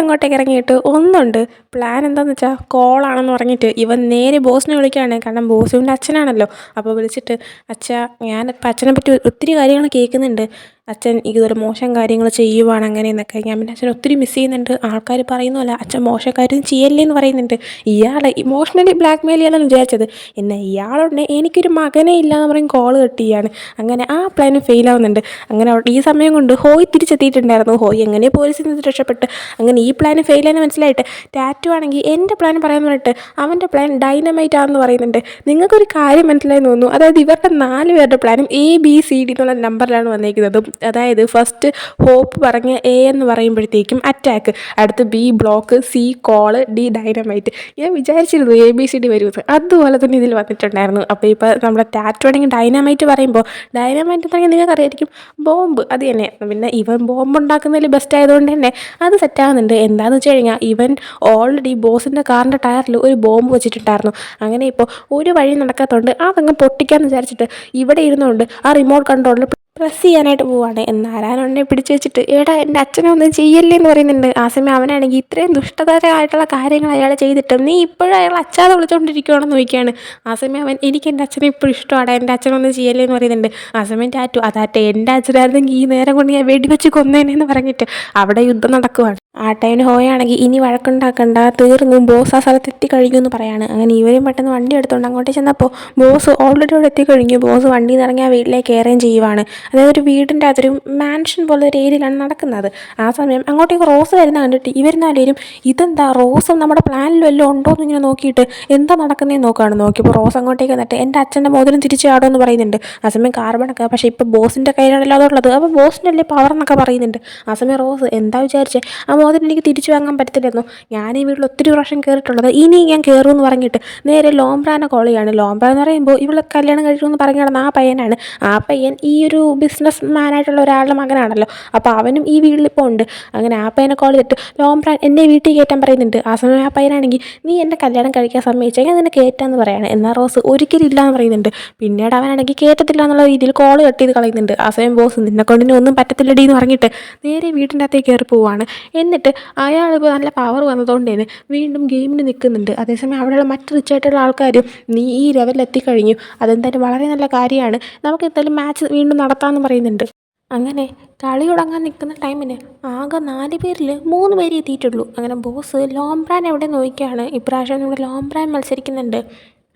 അങ്ങോട്ടേക്ക് ഇറങ്ങിയിട്ട് ഒന്നുണ്ട് പ്ലാൻ എന്താണെന്ന് വെച്ചാൽ കോളാണെന്ന് പറഞ്ഞിട്ട് ഇവൻ നേരെ ബോസിനെ വിളിക്കുകയാണ്. കാരണം ബോസിൻ്റെ അച്ഛനാണല്ലോ. അപ്പോൾ വിളിച്ചിട്ട് അച്ഛാ ഞാനിപ്പോൾ അച്ഛനെ പറ്റി ഒത്തിരി കാര്യങ്ങൾ കേൾക്കുന്നുണ്ട്, അച്ഛൻ ഇതുപോലെ മോശം കാര്യങ്ങൾ ചെയ്യുവാണ് അങ്ങനെയെന്നൊക്കെ. ഞാൻ പിന്നെ അച്ഛൻ ഒത്തിരി മിസ് ചെയ്യുന്നുണ്ട്, ആൾക്കാർ പറയുന്നതല്ല അച്ഛൻ മോശക്കാര്യം ചെയ്യല്ലേന്ന് പറയുന്നുണ്ട്. ഇയാളെ ഇമോഷണലി ബ്ലാക്ക് മെയിൽ ചെയ്യാനാണ് വിചാരിച്ചത്. എന്നാൽ ഇയാളുണ്ട് എനിക്കൊരു മകനേ ഇല്ല എന്ന് പറയും കോൾ കട്ട് ചെയ്യാണ്. അങ്ങനെ ആ പ്ലാൻ ഫെയിലാവുന്നുണ്ട്. അങ്ങനെ ഈ സമയം കൊണ്ട് ഹോയ് തിരിച്ചെത്തിയിട്ടുണ്ടായിരുന്നു. ഹോയ് എങ്ങനെ പോലീസിൽ നിന്ന് രക്ഷപ്പെട്ട് അങ്ങനെ ഈ പ്ലാൻ ഫെയിലായെന്ന് മനസ്സിലായിട്ട് ടാറ്റു ആണെങ്കിൽ എൻ്റെ പ്ലാൻ പറയാൻ പറഞ്ഞിട്ട് അവൻ്റെ പ്ലാൻ ഡൈനമൈറ്റ് ആണെന്ന് പറയുന്നുണ്ട്. നിങ്ങൾക്കൊരു കാര്യം മനസ്സിലായി തോന്നുന്നു. അതായത് ഇവരുടെ 4 പേരുടെ പ്ലാനും ABCD എന്നുള്ള നമ്പറിലാണ് വന്നിരിക്കുന്നത്. അതായത് ഫസ്റ്റ് ഹോപ്പ് പറഞ്ഞ A എന്ന് പറയുമ്പോഴത്തേക്കും അറ്റാക്ക്, അടുത്ത് B block, C call, D dynamite. ഞാൻ വിചാരിച്ചിരുന്നു ABCD വരുമെന്ന്. അതുപോലെ തന്നെ ഇതിൽ വന്നിട്ടുണ്ടായിരുന്നു. അപ്പോൾ ഇപ്പോൾ നമ്മുടെ ടാറ്റു ആണെങ്കിൽ ഡൈനമൈറ്റ് പറയുമ്പോൾ ഡൈനമൈറ്റ് എന്ന് പറഞ്ഞാൽ നിങ്ങൾക്ക് അറിയായിരിക്കും ബോംബ്, അത് തന്നെ. പിന്നെ ഇവൻ ബോംബ് ഉണ്ടാക്കുന്നതിൽ ബെസ്റ്റ് ആയതുകൊണ്ട് തന്നെ അത് സെറ്റാകുന്നുണ്ട്. എന്താണെന്ന് വെച്ച് കഴിഞ്ഞാൽ ഇവൻ ഓൾറെഡി ബോസിൻ്റെ കാറിൻ്റെ ടയറിൽ ഒരു ബോംബ് വെച്ചിട്ടുണ്ടായിരുന്നു. അങ്ങനെ ഇപ്പോൾ ഒരു വഴി നടക്കാത്തതുകൊണ്ട് അതങ്ങ് പൊട്ടിക്കാമെന്ന് വിചാരിച്ചിട്ട് ഇവിടെ ഇരുന്നുകൊണ്ട് ആ റിമോട്ട് കൺട്രോളിൽ പ്രസ് ചെയ്യാനായിട്ട് പോവാണ്. എന്നാരാനുണ്ടെ പിടിച്ച് വെച്ചിട്ട് എടാ എൻ്റെ അച്ഛനെ ഒന്നും ചെയ്യല്ലേ എന്ന് പറയുന്നുണ്ട്. ആ സമയം അവനാണെങ്കിൽ ഇത്രയും ദുഷ്ടതരമായിട്ടുള്ള കാര്യങ്ങൾ അയാൾ ചെയ്തിട്ടും നീ ഇപ്പോഴും അയാൾ അച്ഛാതെ വിളിച്ചുകൊണ്ടിരിക്കുകയാണെന്ന് ചോദിക്കുകയാണ്. ആ സമയം അവൻ എനിക്ക് എൻ്റെ അച്ഛനെ ഇപ്പോഴും ഇഷ്ടമാണ്, എൻ്റെ അച്ഛനൊന്നും ചെയ്യല്ലേ എന്ന് പറയുന്നുണ്ട്. ആ സമയം ടാറ്റു അതാട്ടെ എൻ്റെ അച്ഛനായിരുന്നെങ്കിൽ ഈ നേരം കൊണ്ട് ഞാൻ വെടിവെച്ച് കൊന്നേനെന്ന് പറഞ്ഞിട്ട് അവിടെ യുദ്ധം നടക്കുവാണ്. ആ ടൈമിന് ഹോയാണെങ്കിൽ ഇനി വഴക്കുണ്ടാക്കണ്ട, തീർന്നു, ബോസ് ആ സ്ഥലത്ത് എത്തിക്കഴിഞ്ഞു എന്ന് പറയാണ്. അങ്ങനെ ഇവരും പെട്ടെന്ന് വണ്ടി എടുത്തുകൊണ്ട് അങ്ങോട്ട് ചെന്നപ്പോൾ ബോസ് ഓൾറെഡി അവിടെ എത്തിക്കഴിഞ്ഞു. ബോസ് വണ്ടിയിൽ നിന്ന് ഇറങ്ങി ആ വീട്ടിലേക്ക് കയറുകയും ചെയ്യുവാണ്. അതായത് ഒരു വീടിൻ്റെ അതൊരു മാൻഷൻ പോലെ ഒരു ഏരിയയിലാണ് നടക്കുന്നത്. ആ സമയം അങ്ങോട്ടേക്ക് റോസ് വരുന്ന കണ്ടിട്ട് ഇവരുന്നാലും ഇതെന്താ റോസും നമ്മുടെ പ്ലാനിൽ വല്ലതും ഉണ്ടോ എന്ന് ഇങ്ങനെ നോക്കിയിട്ട് എന്താ നടക്കുന്നതെന്ന് നോക്കുകയാണ്. നോക്കിയപ്പോൾ റോസ് അങ്ങോട്ടേക്ക് വന്നിട്ട് എൻ്റെ അച്ഛൻ്റെ മോതിരം തിരിച്ചു ചാടുമെന്ന് പറയുന്നുണ്ട്. ആ സമയം കാർബണൊക്കെ പക്ഷേ ഇപ്പോൾ ബോസിൻ്റെ കയ്യിലാണല്ലോ അതുള്ളത്, അപ്പോൾ ബോസിൻ്റെ അല്ലേ പവർ എന്നൊക്കെ പറയുന്നുണ്ട്. ആ സമയം റോസ് എന്താ വിചാരിച്ചേ ആ മോതിരം എനിക്ക് തിരിച്ചു വാങ്ങാൻ പറ്റത്തില്ലെന്നോ, ഞാൻ ഈ വീട്ടിൽ ഒത്തിരി പ്രാവശ്യം കയറിയിട്ടുള്ളത്, ഇനി ഞാൻ കയറുമെന്ന് പറഞ്ഞിട്ട് നേരെ ലോംബ്രാനെ കോൾ ചെയ്യാണ്. ലോംബ്ര എന്ന് പറയുമ്പോൾ ഇവളെ കല്യാണം കഴിക്കുമെന്ന് പറഞ്ഞു കിടന്ന ആ പയ്യനാണ്. ആ പയ്യൻ ഈ ഒരു ബിസിനസ് മാനായിട്ടുള്ള ഒരാളുടെ മകനാണല്ലോ. അപ്പോൾ അവനും ഈ വീട്ടിലിപ്പോൾ ഉണ്ട്. അങ്ങനെ ആ പയ്യനെ കോൾ ചെയ്തിട്ട് ലോംബ്രാൻ എന്നെ വീട്ടിൽ കയറ്റാൻ പറയുന്നുണ്ട്. ആ സമയം ആ പയ്യനാണെങ്കിൽ നീ എൻ്റെ കല്യാണം കഴിക്കാൻ സമ്മതിച്ചാൽ ഞാൻ നിന്നെ കയറ്റാമെന്ന് പറയാണ്. എന്നാൽ റോസ് ഒരിക്കലും ഇല്ല എന്ന് പറയുന്നുണ്ട്. പിന്നീട് അവനാണെങ്കിൽ കയറ്റത്തില്ല എന്നുള്ള രീതിയിൽ കോൾ കട്ട് ചെയ്ത് കളയുന്നുണ്ട്. ആ സമയം ബോസ് നിന്നെ കൊണ്ടിന് ഒന്നും പറ്റത്തില്ലടി എന്ന് പറഞ്ഞിട്ട് നേരെ വീട്ടിൻ്റെ അകത്തേക്ക് കയറി പോവുകയാണ്. എന്നിട്ട് അയാളിപ്പോൾ നല്ല പവർ വന്നതുകൊണ്ട് തന്നെ വീണ്ടും ഗെയിമിന് നിൽക്കുന്നുണ്ട്. അതേസമയം അവിടെയുള്ള മറ്റ് റിച്ചായിട്ടുള്ള ആൾക്കാരും നീ ഈ ലെവലിൽ എത്തിക്കഴിഞ്ഞു, അതെന്തായാലും വളരെ നല്ല കാര്യമാണ്, നമുക്ക് എന്തായാലും മാച്ച് വീണ്ടും നടത്താമെന്ന് പറയുന്നുണ്ട്. അങ്ങനെ കളി തുടങ്ങാൻ നിൽക്കുന്ന ടൈമിന് ആകെ 4 പേരിൽ 3 പേര് എത്തിയിട്ടുള്ളൂ. അങ്ങനെ ബോസ് ലോംബ്രാൻ എവിടെ നോക്കിയാണ്. ഇപ്രാവശ്യം നമ്മുടെ ലോംബ്രാൻ മത്സരിക്കുന്നുണ്ട്.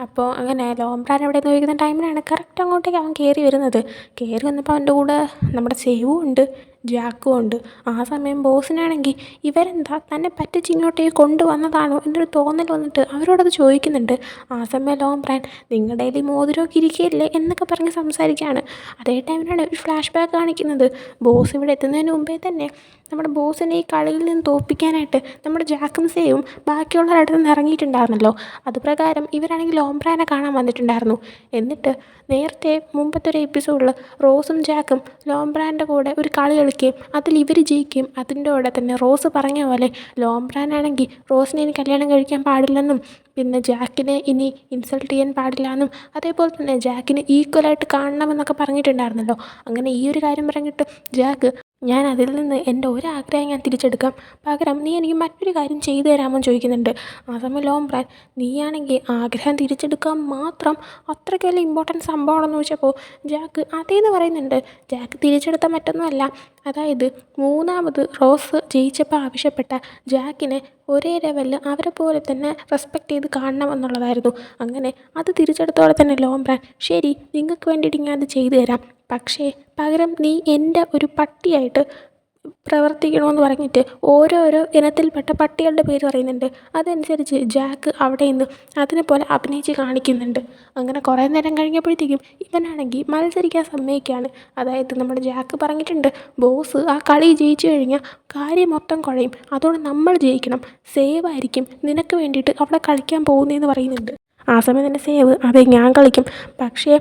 അപ്പോൾ അങ്ങനെ ലോംബ്രാൻ എവിടെ നോക്കുന്ന ടൈമിലാണ് കറക്റ്റ് അങ്ങോട്ടേക്ക് അവൻ കയറി വരുന്നത്. കയറി വന്നപ്പോൾ അവൻ്റെ കൂടെ നമ്മുടെ സേവും ഉണ്ട്, ജാക്കും ഉണ്ട്. ആ സമയം ബോസിനാണെങ്കിൽ ഇവരെന്താ തന്നെ പറ്റിച്ച് ഇങ്ങോട്ടേക്ക് കൊണ്ടുവന്നതാണോ എന്നൊരു തോന്നൽ വന്നിട്ട് അവരോടത് ചോദിക്കുന്നുണ്ട്. ആ സമയം ലോംബ്രാൻ നിങ്ങളുടെ കയ്യിൽ മോതിരമൊക്കെ ഇരിക്കുകയല്ലേ എന്നൊക്കെ പറഞ്ഞ് സംസാരിക്കുകയാണ്. അതേ ടൈമിലാണ് ഒരു ഫ്ലാഷ് ബാക്ക് കാണിക്കുന്നത്. ബോസ് ഇവിടെ എത്തുന്നതിന് മുമ്പേ തന്നെ നമ്മുടെ ബോസിനെ ഈ കളിയിൽ നിന്ന് തോൽപ്പിക്കാനായിട്ട് നമ്മുടെ ജാക്കും സേവും ബാക്കിയുള്ളവരുടെ നിന്ന് ഇറങ്ങിയിട്ടുണ്ടായിരുന്നല്ലോ. അതുപ്രകാരം ഇവരാണെങ്കിൽ ലോംബ്രാനെ കാണാൻ വന്നിട്ടുണ്ടായിരുന്നു. എന്നിട്ട് നേരത്തെ മുമ്പത്തെ ഒരു എപ്പിസോഡിൽ റോസും ജാക്കും ലോംബ്രാൻ്റെ കൂടെ ഒരു കളി കളിക്കുകയും അതിൽ ഇവർ ജയിക്കുകയും അതിൻ്റെ കൂടെ തന്നെ റോസ് പറഞ്ഞ പോലെ ലോംബ്രാനാണെങ്കിൽ റോസിനെ ഇനി കല്യാണം കഴിക്കാൻ പാടില്ലെന്നും പിന്നെ ജാക്കിനെ ഇനി ഇൻസൾട്ട് ചെയ്യാൻ പാടില്ല എന്നും അതേപോലെ തന്നെ ജാക്കിന് ഈക്വലായിട്ട് കാണണമെന്നൊക്കെ പറഞ്ഞിട്ടുണ്ടായിരുന്നല്ലോ. അങ്ങനെ ഈ ഒരു കാര്യം പറഞ്ഞിട്ട് ജാക്ക് ഞാൻ അതിൽ നിന്ന് എൻ്റെ ഒരാഗ്രഹം ഞാൻ തിരിച്ചെടുക്കാം, പകരം നീ എനിക്ക് മറ്റൊരു കാര്യം ചെയ്തു തരാമോ എന്ന് ചോദിക്കുന്നുണ്ട്. ആ സമയം ലോംബ്രാൻ നീയാണെങ്കിൽ ആഗ്രഹം തിരിച്ചെടുക്കാൻ മാത്രം അത്രയ്ക്ക് വലിയ ഇമ്പോർട്ടൻറ്റ് സംഭവമാണെന്ന് ചോദിച്ചപ്പോൾ ജാക്ക് അതേന്ന് പറയുന്നുണ്ട്. ജാക്ക് തിരിച്ചെടുത്താൽ മറ്റൊന്നുമല്ല, അതായത് 3ാമത് റോസ് ജയിച്ചപ്പോൾ ആവശ്യപ്പെട്ട ജാക്കിനെ ഒരേ ലെവലിൽ അവരെ പോലെ തന്നെ റെസ്പെക്റ്റ് ചെയ്ത് കാണണം എന്നുള്ളതായിരുന്നു. അങ്ങനെ അത് തിരിച്ചെടുത്തോടെ തന്നെ ലോംബ്രാൻ ശരി നിങ്ങൾക്ക് വേണ്ടിയിട്ട് ഞാൻ അത് ചെയ്തു തരാം, പക്ഷേ പകരം നീ എൻ്റെ ഒരു പട്ടിയായിട്ട് പ്രവർത്തിക്കണമെന്ന് പറഞ്ഞിട്ട് ഓരോരോ ഇനത്തിൽപ്പെട്ട പട്ടികളുടെ പേര് പറയുന്നുണ്ട്. അതനുസരിച്ച് ജാക്ക് അവിടെ നിന്ന് അതിനെപ്പോലെ അഭിനയിച്ച് കാണിക്കുന്നുണ്ട്. അങ്ങനെ കുറേ നേരം കഴിഞ്ഞപ്പോഴത്തേക്കും ഇവനാണെങ്കിൽ മത്സരിക്കാൻ സമ്മതിക്കുകയാണ്. അതായത് നമ്മുടെ ജാക്ക് പറഞ്ഞിട്ടുണ്ട് ബോസ് ആ കളി ജയിച്ചു കഴിഞ്ഞാൽ കാര്യം മൊത്തം കുഴയും, അതുകൊണ്ട് നമ്മൾ ജയിക്കണം, സേവ് ആയിരിക്കും നിനക്ക് വേണ്ടിയിട്ട് അവിടെ കളിക്കാൻ പോകുന്നതെന്ന് പറയുന്നുണ്ട്. ആ സമയം തന്നെ സേവ് അതെ ഞാൻ കളിക്കും, പക്ഷേ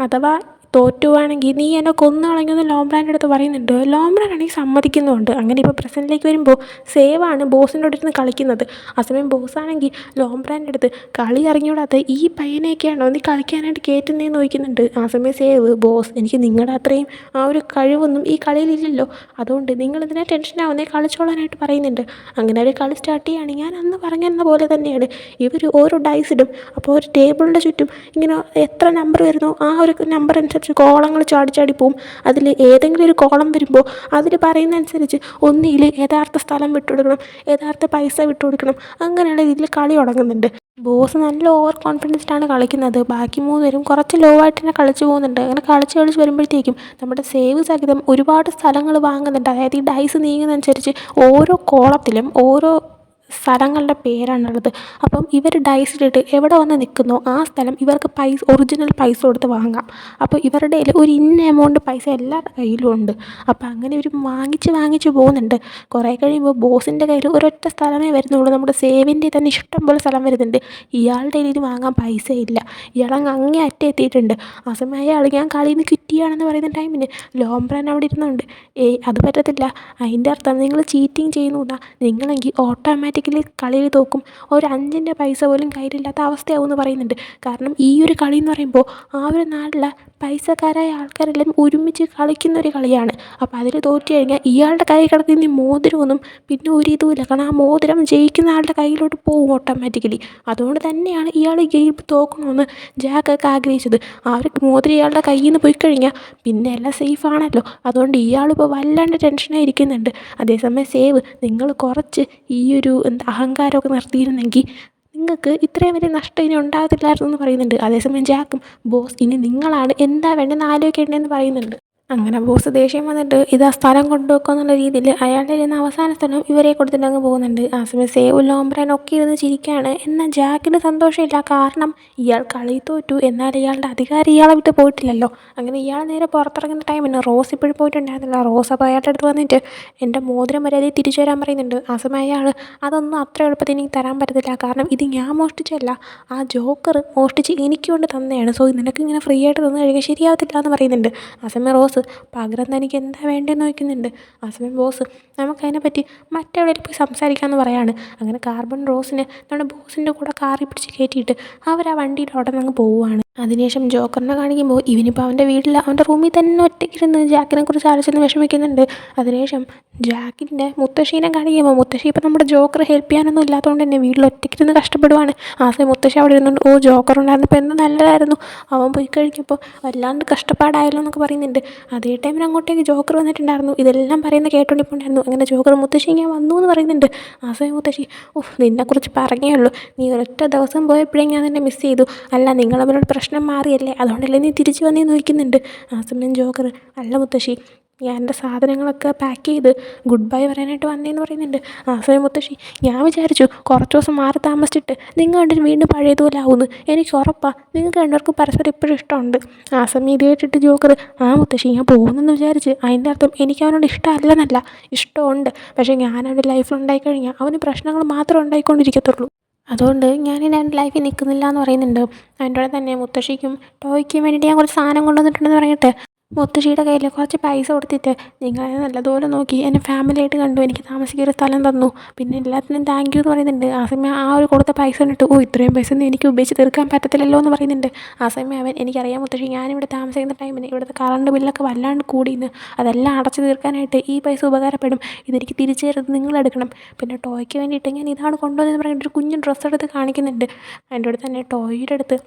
അഥവാ തോറ്റുവാണെങ്കിൽ നീ എന്നെ കൊന്നു കളഞ്ഞെന്ന് ലോംബ്രാൻ്റെ അടുത്ത് പറയുന്നുണ്ട്. ലോംബ്രാനാണെങ്കിൽ സമ്മതിക്കുന്നുണ്ട്. അങ്ങനെ ഇപ്പോൾ പ്രസൻറ്റിലേക്ക് വരുമ്പോൾ സേവാണ് ബോസിൻ്റെ അടുത്ത് കളിക്കുന്നത്. ആ സമയം ബോസാണെങ്കിൽ ലോംബ്രാൻ്റെ അടുത്ത് കളി അറിഞ്ഞുകൂടാത്ത ഈ പയ്യനെയൊക്കെയാണോ നീ കളിക്കാനായിട്ട് കയറ്റുന്നതെന്ന് ചോദിക്കുന്നുണ്ട്. ആ സമയം സേവ് ബോസ് എനിക്ക് നിങ്ങളുടെ അത്രയും ആ ഒരു കഴിവൊന്നും ഈ കളിയിലില്ലല്ലോ, അതുകൊണ്ട് നിങ്ങളിതിനെ ടെൻഷനാവുന്നേ കളിച്ചോളാനായിട്ട് പറയുന്നുണ്ട്. അങ്ങനെ ഒരു കളി സ്റ്റാർട്ട് ചെയ്യുകയാണ്. ഞാൻ അന്ന് പറഞ്ഞെന്ന പോലെ തന്നെയാണ് ഇവർ ഓരോ ഡൈസ് ഇടും. അപ്പോൾ ഒരു ടേബിളിൻ്റെ ചുറ്റും ഇങ്ങനെ എത്ര നമ്പർ വരുന്നു ആ ഒരു നമ്പർ അനുസരിച്ച് കുറച്ച് കോളങ്ങൾ ചാടി ചാടി പോവും. അതിൽ ഏതെങ്കിലും ഒരു കോളം വരുമ്പോൾ അതിൽ പറയുന്ന അനുസരിച്ച് ഒന്നിൽ യഥാർത്ഥ സ്ഥലം വിട്ടുകൊടുക്കണം, യഥാർത്ഥ പൈസ വിട്ടുകൊടുക്കണം, അങ്ങനെയുള്ള രീതിയിൽ കളി തുടങ്ങുന്നുണ്ട്. ബോസ് നല്ല ഓവർ കോൺഫിഡൻസ്ഡാണ് കളിക്കുന്നത്. ബാക്കി 3 പേരും കുറച്ച് ലോ ആയിട്ട് തന്നെ കളിച്ച് പോകുന്നുണ്ട്. അങ്ങനെ കളിച്ച് കളിച്ച് വരുമ്പോഴത്തേക്കും നമ്മുടെ സേവ് സഹിതം ഒരുപാട് സ്ഥലങ്ങൾ വാങ്ങുന്നുണ്ട്. അതായത് ഈ ഡൈസ് നീങ്ങുന്നതനുസരിച്ച് ഓരോ കോളത്തിലും ഓരോ സ്ഥലങ്ങളുടെ പേരാണുള്ളത്. അപ്പം ഇവർ ഡൈസിലിട്ട് എവിടെ വന്ന് നിൽക്കുന്നോ ആ സ്ഥലം ഇവർക്ക് ഒറിജിനൽ പൈസ കൊടുത്ത് വാങ്ങാം. അപ്പോൾ ഇവരുടെ കയ്യിൽ ഒരു ഇന്ന എമൗണ്ട് പൈസ എല്ലാവരുടെ കയ്യിലും ഉണ്ട്. അപ്പോൾ അങ്ങനെ ഇവർ വാങ്ങിച്ച് പോകുന്നുണ്ട്. കുറേ കഴിയുമ്പോൾ ബോസിൻ്റെ കയ്യിൽ ഒരൊറ്റ സ്ഥലമേ വരുന്നുള്ളൂ. നമ്മുടെ സേവിൻ്റെ തന്നെ ഇഷ്ടം പോലെ സ്ഥലം വരുന്നുണ്ട്. ഇയാളുടെ കയ്യിൽ വാങ്ങാൻ പൈസ ഇല്ല. അങ്ങേ അറ്റം എത്തിയിട്ടുണ്ട്. ആ സമയം അയാൾ ഞാൻ കളിയിൽ നിന്ന് ക്വിറ്റ് ചെയ്യുകയാണെന്ന് പറയുന്ന ടൈമിന് ലോംബ്രാൻ അവിടെ ഇരുന്നുണ്ട്. അത് പറ്റത്തില്ല, അതിൻ്റെ അർത്ഥം നിങ്ങൾ ചീറ്റിങ് ചെയ്യുന്നു എന്നാ, നിങ്ങളെങ്കിൽ ഓട്ടോമാറ്റിക്കലി കളിയിൽ തോക്കും, ഒരു 5-ൻ്റെ പൈസ പോലും കയ്യിലില്ലാത്ത അവസ്ഥയാവും എന്ന് പറയുന്നുണ്ട്. കാരണം ഈ ഒരു കളി എന്ന് പറയുമ്പോൾ ആ ഒരു നാട്ടിലെ പൈസക്കാരായ ആൾക്കാരെല്ലാം ഒരുമിച്ച് കളിക്കുന്ന ഒരു കളിയാണ്. അപ്പോൾ അതിൽ തോറ്റു കഴിഞ്ഞാൽ ഇയാളുടെ കൈ കിടക്കുന്ന ഈ മോതിരമൊന്നും പിന്നെ ഒരു ഇതുമില്ല. കാരണം ആ മോതിരം ജയിക്കുന്ന ആളുടെ കയ്യിലോട്ട് പോകും ഓട്ടോമാറ്റിക്കലി. അതുകൊണ്ട് തന്നെയാണ് ഇയാൾ ഈ ഗെയിം തോക്കണമെന്ന് ജാക്കൊക്കെ ആഗ്രഹിച്ചത്. ആ ഒരു മോതിരം ഇയാളുടെ കയ്യിൽ നിന്ന് പോയി കഴിഞ്ഞാൽ പിന്നെ എല്ലാം സേഫ് ആണല്ലോ. അതുകൊണ്ട് ഇയാളിപ്പോൾ വല്ലാണ്ട് ടെൻഷനായിരിക്കുന്നുണ്ട്. അതേസമയം സേവ്, നിങ്ങൾ കുറച്ച് ഈ ഒരു അഹങ്കാരമൊക്കെ നിർത്തിയിരുന്നെങ്കിൽ നിങ്ങൾക്ക് ഇത്രയും വലിയ നഷ്ടം ഇനി ഉണ്ടാകത്തില്ലായിരുന്നു എന്ന് പറയുന്നുണ്ട്. അതേസമയം ജാക്കും ബോസ് ഇനി നിങ്ങളാണ് എന്താ വേണ്ടതെന്ന് ആലോചിക്കേണ്ടതെന്ന് പറയുന്നുണ്ട്. അങ്ങനെ ബോസ് ദേഷ്യം വന്നിട്ട് ഇത് ആ സ്ഥലം കൊണ്ടുവെക്കുക എന്നുള്ള രീതിയിൽ അയാളുടെ ഇരുന്ന അവസാന സ്ഥലം ഇവരെ കൊടുത്തിട്ട് അങ്ങ് പോകുന്നുണ്ട്. ആ സമയം സേവ് ലോംബ്രാനൊക്കെ ഇരുന്ന് ചിരിക്കുകയാണ്. എന്നാൽ ജാക്കിന് സന്തോഷമില്ല. കാരണം ഇയാൾ കളി തോറ്റു, എന്നാൽ ഇയാളുടെ അധികാരം ഇയാളെ വിട്ട് പോയിട്ടില്ലല്ലോ. അങ്ങനെ ഇയാൾ നേരെ പുറത്തിറങ്ങുന്ന ടൈമിന് റോസ് ഇപ്പോഴും പോയിട്ടുണ്ടായിരുന്നില്ല. റോസ് അപ്പോൾ അയാളുടെ അടുത്ത് വന്നിട്ട് എൻ്റെ മോതിരം വരെ അതിൽ തിരിച്ചു വരാൻ പറയുന്നുണ്ട്. ആ സമയം അയാൾ അതൊന്നും അത്ര എളുപ്പത്തിൽ എനിക്ക് തരാൻ പറ്റത്തില്ല, കാരണം ഇത് ഞാൻ മോഷ്ടിച്ചല്ല, ആ ജോക്കർ മോഷ്ടിച്ച് എനിക്ക് കൊണ്ട് തന്നെയാണ്. സോ നിനക്ക് ഇങ്ങനെ ഫ്രീ ആയിട്ട് തന്നു കഴിയുക ശരിയാവത്തില്ല എന്ന് പറയുന്നുണ്ട്. ആ സമയം റോസ് പകരം തനിക്ക് എന്താ വേണ്ടതെന്ന് ചോദിക്കുന്നുണ്ട്. ആ സമയം ബോസ് നമുക്കതിനെപ്പറ്റി മറ്റെവിടെയും പോയി സംസാരിക്കാമെന്ന് പറയാണ്. അങ്ങനെ കാർബൺ റോസിനെ നമ്മുടെ ബോസിൻ്റെ കൂടെ കാറിൽ പിടിച്ച് കയറ്റിയിട്ട് അവർ ആ വണ്ടിയിൽ ഉടനെ അങ്ങ് പോവുകയാണ്. അതിനുശേഷം ജോക്കറിനെ കാണിക്കുമ്പോൾ ഇവനിപ്പോൾ അവൻ്റെ വീട്ടിൽ അവൻ്റെ റൂമിൽ തന്നെ ഒറ്റയ്ക്കിരുന്ന് ജാക്കിനെ കുറിച്ച് ആലോചിച്ച് വിഷമിക്കുന്നുണ്ട്. അതിനുശേഷം ജാക്കിൻ്റെ മുത്തശ്ശീനെ കാണിക്കുമ്പോൾ മുത്തശ്ശി ഇപ്പോൾ നമ്മുടെ ജോക്കർ ഹെൽപ്പ് ചെയ്യാനൊന്നും ഇല്ലാത്തതുകൊണ്ട് തന്നെ വീട്ടിൽ ഒറ്റയ്ക്കിരുന്ന് കഷ്ടപ്പെടുവാണ്. ആ സമയം മുത്തശ്ശി അവിടെ ഇരുന്നുകൊണ്ട് ജോക്കർ ഉണ്ടായിരുന്നപ്പോൾ എന്ത് നല്ലതായിരുന്നു, അവൻ പോയി കഴിഞ്ഞപ്പോൾ വല്ലാണ്ട് കഷ്ടപ്പാടായല്ലോ എന്നൊക്കെ പറയുന്നുണ്ട്. അതേ ടൈമിൽ അങ്ങോട്ടേക്ക് ജോക്കർ വന്നിട്ടുണ്ടായിരുന്നു. ഇതെല്ലാം പറയുന്നത് കേട്ടോണ്ടിപ്പോണ്ടായിരുന്നു. അങ്ങനെ ജോക്കർ മുത്തശ്ശി ഞാൻ വന്നു എന്ന് പറയുന്നുണ്ട്. ആ സമയം മുത്തശ്ശി നിന്നെക്കുറിച്ച് പറഞ്ഞേ ഉള്ളൂ, നീ ഒരൊറ്റ ദിവസം പോയപ്പോഴേ ഞാൻ നിന്നെ മിസ് ചെയ്തു, അല്ല നിങ്ങൾ അവരോട് പ്രശ്നം മാറിയല്ലേ, അതുകൊണ്ടല്ലേ നീ തിരിച്ചു വന്നേന്ന് ചോദിക്കുന്നുണ്ട്. ആ സമയം ജോക്കർ അല്ല മുത്തശ്ശി, ഞാൻ എൻ്റെ സാധനങ്ങളൊക്കെ പാക്ക് ചെയ്ത് ഗുഡ് ബൈ പറയാനായിട്ട് വന്നേന്ന് പറയുന്നുണ്ട്. ആ സമയം മുത്തശ്ശി ഞാൻ വിചാരിച്ചു കുറച്ച് ദിവസം മാറി താമസിച്ചിട്ട് നിങ്ങൾ കണ്ടിട്ട് വീണ്ടും പഴയതുപോലെ ആവുമെന്ന്, എനിക്ക് ഉറപ്പാണ് നിങ്ങൾക്ക് രണ്ടുപേർക്കും പരസ്പരം ഇപ്പോഴും ഇഷ്ടമുണ്ട്. ആ സമയം ഇത് കേട്ടിട്ട് ജോക്കർ മുത്തശ്ശി ഞാൻ പോകുന്നെന്ന് വിചാരിച്ച്, അതിൻ്റെ അർത്ഥം എനിക്ക് അവനോട് ഇഷ്ടമല്ലെന്നല്ല, ഇഷ്ടമുണ്ട്, പക്ഷേ ഞാൻ അവൻ്റെ ലൈഫിൽ ഉണ്ടായിക്കഴിഞ്ഞാൽ അവന് പ്രശ്നങ്ങൾ മാത്രമേ ഉണ്ടായിക്കൊണ്ടിരിക്കത്തുള്ളൂ, അതുകൊണ്ട് ഞാനിനി അവൻ്റെ ലൈഫിൽ നിൽക്കുന്നില്ല എന്ന് പറയുന്നുണ്ട്. അതിൻ്റെ കൂടെ തന്നെ മുത്തശ്ശിക്കും ടോയ്ക്കും വേണ്ടിയിട്ട് ഞാൻ കുറച്ച് സാധനം കൊണ്ടുവന്നിട്ടുണ്ടെന്ന് പറഞ്ഞിട്ട് മുത്തശ്ശിയുടെ കയ്യിൽ കുറച്ച് പൈസ കൊടുത്തിട്ട് നിങ്ങളെ നല്ലതുപോലെ നോക്കി എന്നെ ഫാമിലിയായിട്ട് കണ്ടു, എനിക്ക് താമസിക്കാൻ ഒരു സ്ഥലം തന്നു, പിന്നെ എല്ലാത്തിനും താങ്ക് യു എന്ന് പറയുന്നുണ്ട്. ആ സമയം ആ ഒരു കൊടുത്ത പൈസ കണ്ടിട്ട് ഇത്രയും പൈസ ഒന്നും എനിക്ക് ഉപയോഗിച്ച് തീർക്കാൻ പറ്റത്തില്ലല്ലോ എന്ന് പറയുന്നുണ്ട്. ആ സമയം അവൻ എനിക്കറിയാം മുത്തശ്ശി, ഞാനിവിടെ താമസിക്കുന്ന ടൈമിന് ഇവിടുത്തെ കറണ്ട് ബില്ലൊക്കെ വല്ലാണ്ട് കൂടിയെന്ന്, അതെല്ലാം അടച്ചു തീർക്കാനായിട്ട് ഈ പൈസ ഉപകാരപ്പെടും, ഇതെനിക്ക് തിരിച്ചു തരുന്നത് നിങ്ങളെടുക്കണം. പിന്നെ ടോയ്ക്ക് വേണ്ടിയിട്ട് ഞാൻ ഇതാണ് കൊണ്ടുവന്നതെന്ന് പറഞ്ഞിട്ട് ഒരു കുഞ്ഞു ഡ്രസ്സ് എടുത്ത് കാണിക്കുന്നുണ്ട്. അതിൻ്റെ കൂടെ തന്നെ ടോയുടെ അടുത്ത്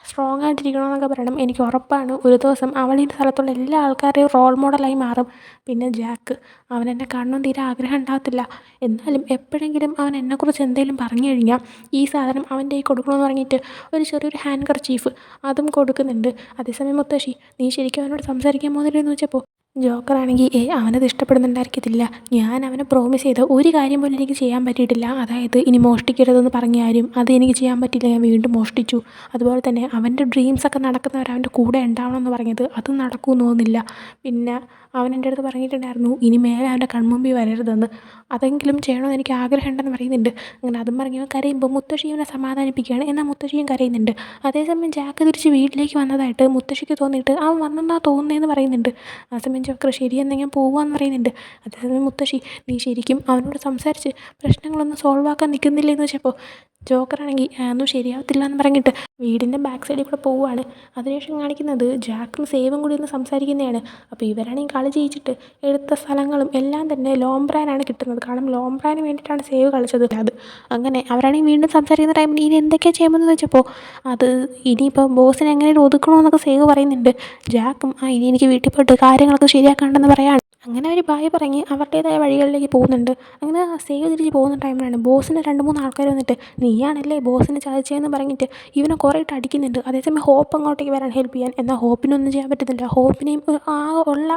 സ്ട്രോങ് ആയിട്ടിരിക്കണമെന്നൊക്കെ പറയണം, എനിക്ക് ഉറപ്പാണ് ഒരു ദിവസം അവൾ ഈ സ്ഥലത്തുള്ള എല്ലാ ആൾക്കാരുടെയും റോൾ മോഡലായി മാറും. പിന്നെ ജാക്ക് അവനെന്നെ കാണണമെന്ന് തീരെ ആഗ്രഹം ഉണ്ടാകത്തില്ല, എന്നാലും എപ്പോഴെങ്കിലും അവൻ എന്നെക്കുറിച്ച് എന്തെങ്കിലും പറഞ്ഞു കഴിഞ്ഞാൽ ഈ സാധനം അവൻ്റെ കയ്യിൽ കൊടുക്കണമെന്ന് പറഞ്ഞിട്ട് ഒരു ചെറിയൊരു ഹാൻഡ് കർച്ചീഫ് അതും കൊടുക്കുന്നുണ്ട്. അതേസമയം മുത്തശ്ശി നീ ശരിക്കും അവനോട് സംസാരിക്കാൻ പോകുന്നില്ലെന്ന് വെച്ചപ്പോൾ ജോക്കറാണെങ്കിൽ അവനത് ഇഷ്ടപ്പെടുന്നുണ്ടായിരിക്കത്തില്ല, ഞാൻ അവനെ പ്രോമിസ് ചെയ്ത ഒരു കാര്യം പോലും എനിക്ക് ചെയ്യാൻ പറ്റിയിട്ടില്ല, അതായത് ഇനി മോഷ്ടിക്കരുതെന്ന് പറഞ്ഞ കാര്യം അത് എനിക്ക് ചെയ്യാൻ പറ്റില്ല, ഞാൻ വീണ്ടും മോഷ്ടിച്ചു. അതുപോലെ തന്നെ അവൻ്റെ ഡ്രീംസൊക്കെ നടക്കുന്നവർ അവൻ്റെ കൂടെ ഉണ്ടാവണമെന്ന് പറഞ്ഞത് അത് നടക്കുമെന്ന് തോന്നുന്നില്ല. പിന്നെ അവൻ എൻ്റെ അടുത്ത് പറഞ്ഞിട്ടുണ്ടായിരുന്നു ഇനി മേലെ അവൻ്റെ കൺമുമ്പിൽ വരരുതെന്ന്, അതെങ്കിലും ചെയ്യണമെന്ന് എനിക്ക് ആഗ്രഹം ഉണ്ടെന്ന് പറയുന്നുണ്ട്. അങ്ങനെ അതും പറഞ്ഞവൻ കരയുമ്പോൾ മുത്തശ്ശി അവനെ സമാധാനിപ്പിക്കുകയാണ്, എന്നാൽ മുത്തശ്ശിയും കരയുന്നുണ്ട്. അതേസമയം ജാക്ക് തിരിച്ച് വീട്ടിലേക്ക് വന്നതായിട്ട് മുത്തശ്ശിക്ക് തോന്നിയിട്ട് അവൻ വന്നെന്നാണ് തോന്നുന്നതെന്ന് പറയുന്നുണ്ട്. ആ സമയം ജോക്കർ ശരിയെന്ന് ഞാൻ പോവാന്ന് പറയുന്നുണ്ട്. അതേസമയം മുത്തശ്ശി നീ ശരിക്കും അവനോട് സംസാരിച്ച് പ്രശ്നങ്ങളൊന്നും സോൾവ് ആക്കാൻ നിൽക്കുന്നില്ലെന്ന് വെച്ചപ്പോൾ ജോക്കറാണെങ്കിൽ ഒന്നും ശരിയാവത്തില്ല എന്ന് പറഞ്ഞിട്ട് വീടിൻ്റെ ബാക്ക് സൈഡിൽ കൂടെ പോവുകയാണ്. അതിനുശേഷം കാണിക്കുന്നത് ജാക്കും സേവും കൂടി ഒന്ന് സംസാരിക്കുന്നതാണ്. അപ്പോൾ ഇവരാണെങ്കിൽ കളി ജയിച്ചിട്ട് എടുത്ത സ്ഥലങ്ങളും എല്ലാം തന്നെ ലോംബ്രാനാണ് കിട്ടുന്നത്. കാരണം ലോംബ്രാന് വേണ്ടിയിട്ടാണ് സേവ് കളിച്ചത്. അങ്ങനെ അവരാണെങ്കിൽ വീണ്ടും സംസാരിക്കുന്ന ടൈമിൽ ഇനി എന്തൊക്കെയാണ് ചെയ്യുമെന്ന് വെച്ചപ്പോൾ അത് ഇനിയിപ്പോൾ ബോസിനെ എങ്ങനെയും ഒതുക്കണമെന്നൊക്കെ സേവ് പറയുന്നുണ്ട്. ജാക്കും ഇനി എനിക്ക് വീട്ടിൽ പോയിട്ട് കാര്യങ്ങളൊക്കെ ശരിയാക്കാണ്ടെന്ന് പറയാണ്. അങ്ങനെ അവർ ബായ് പറഞ്ഞ് അവരുടേതായ വഴികളിലേക്ക് പോകുന്നുണ്ട്. അങ്ങനെ സേവ് തിരിച്ച് പോകുന്ന ടൈമിലാണ് ബോസിന് 2-3 ആൾക്കാർ വന്നിട്ട് നീയാണല്ലേ ബോസിനെ ചതിച്ചതെന്ന് പറഞ്ഞിട്ട് ഇവനെ കുറേ ഇട്ട് അടിക്കുന്നുണ്ട്. അതേസമയം ഹോപ്പ് അങ്ങോട്ടേക്ക് വരാൻ ഹെൽപ്പ് ചെയ്യാൻ. എന്നാൽ ഹോപ്പിനൊന്നും ചെയ്യാൻ പറ്റുന്നില്ല. ഹോപ്പിനെയും ഉള്ള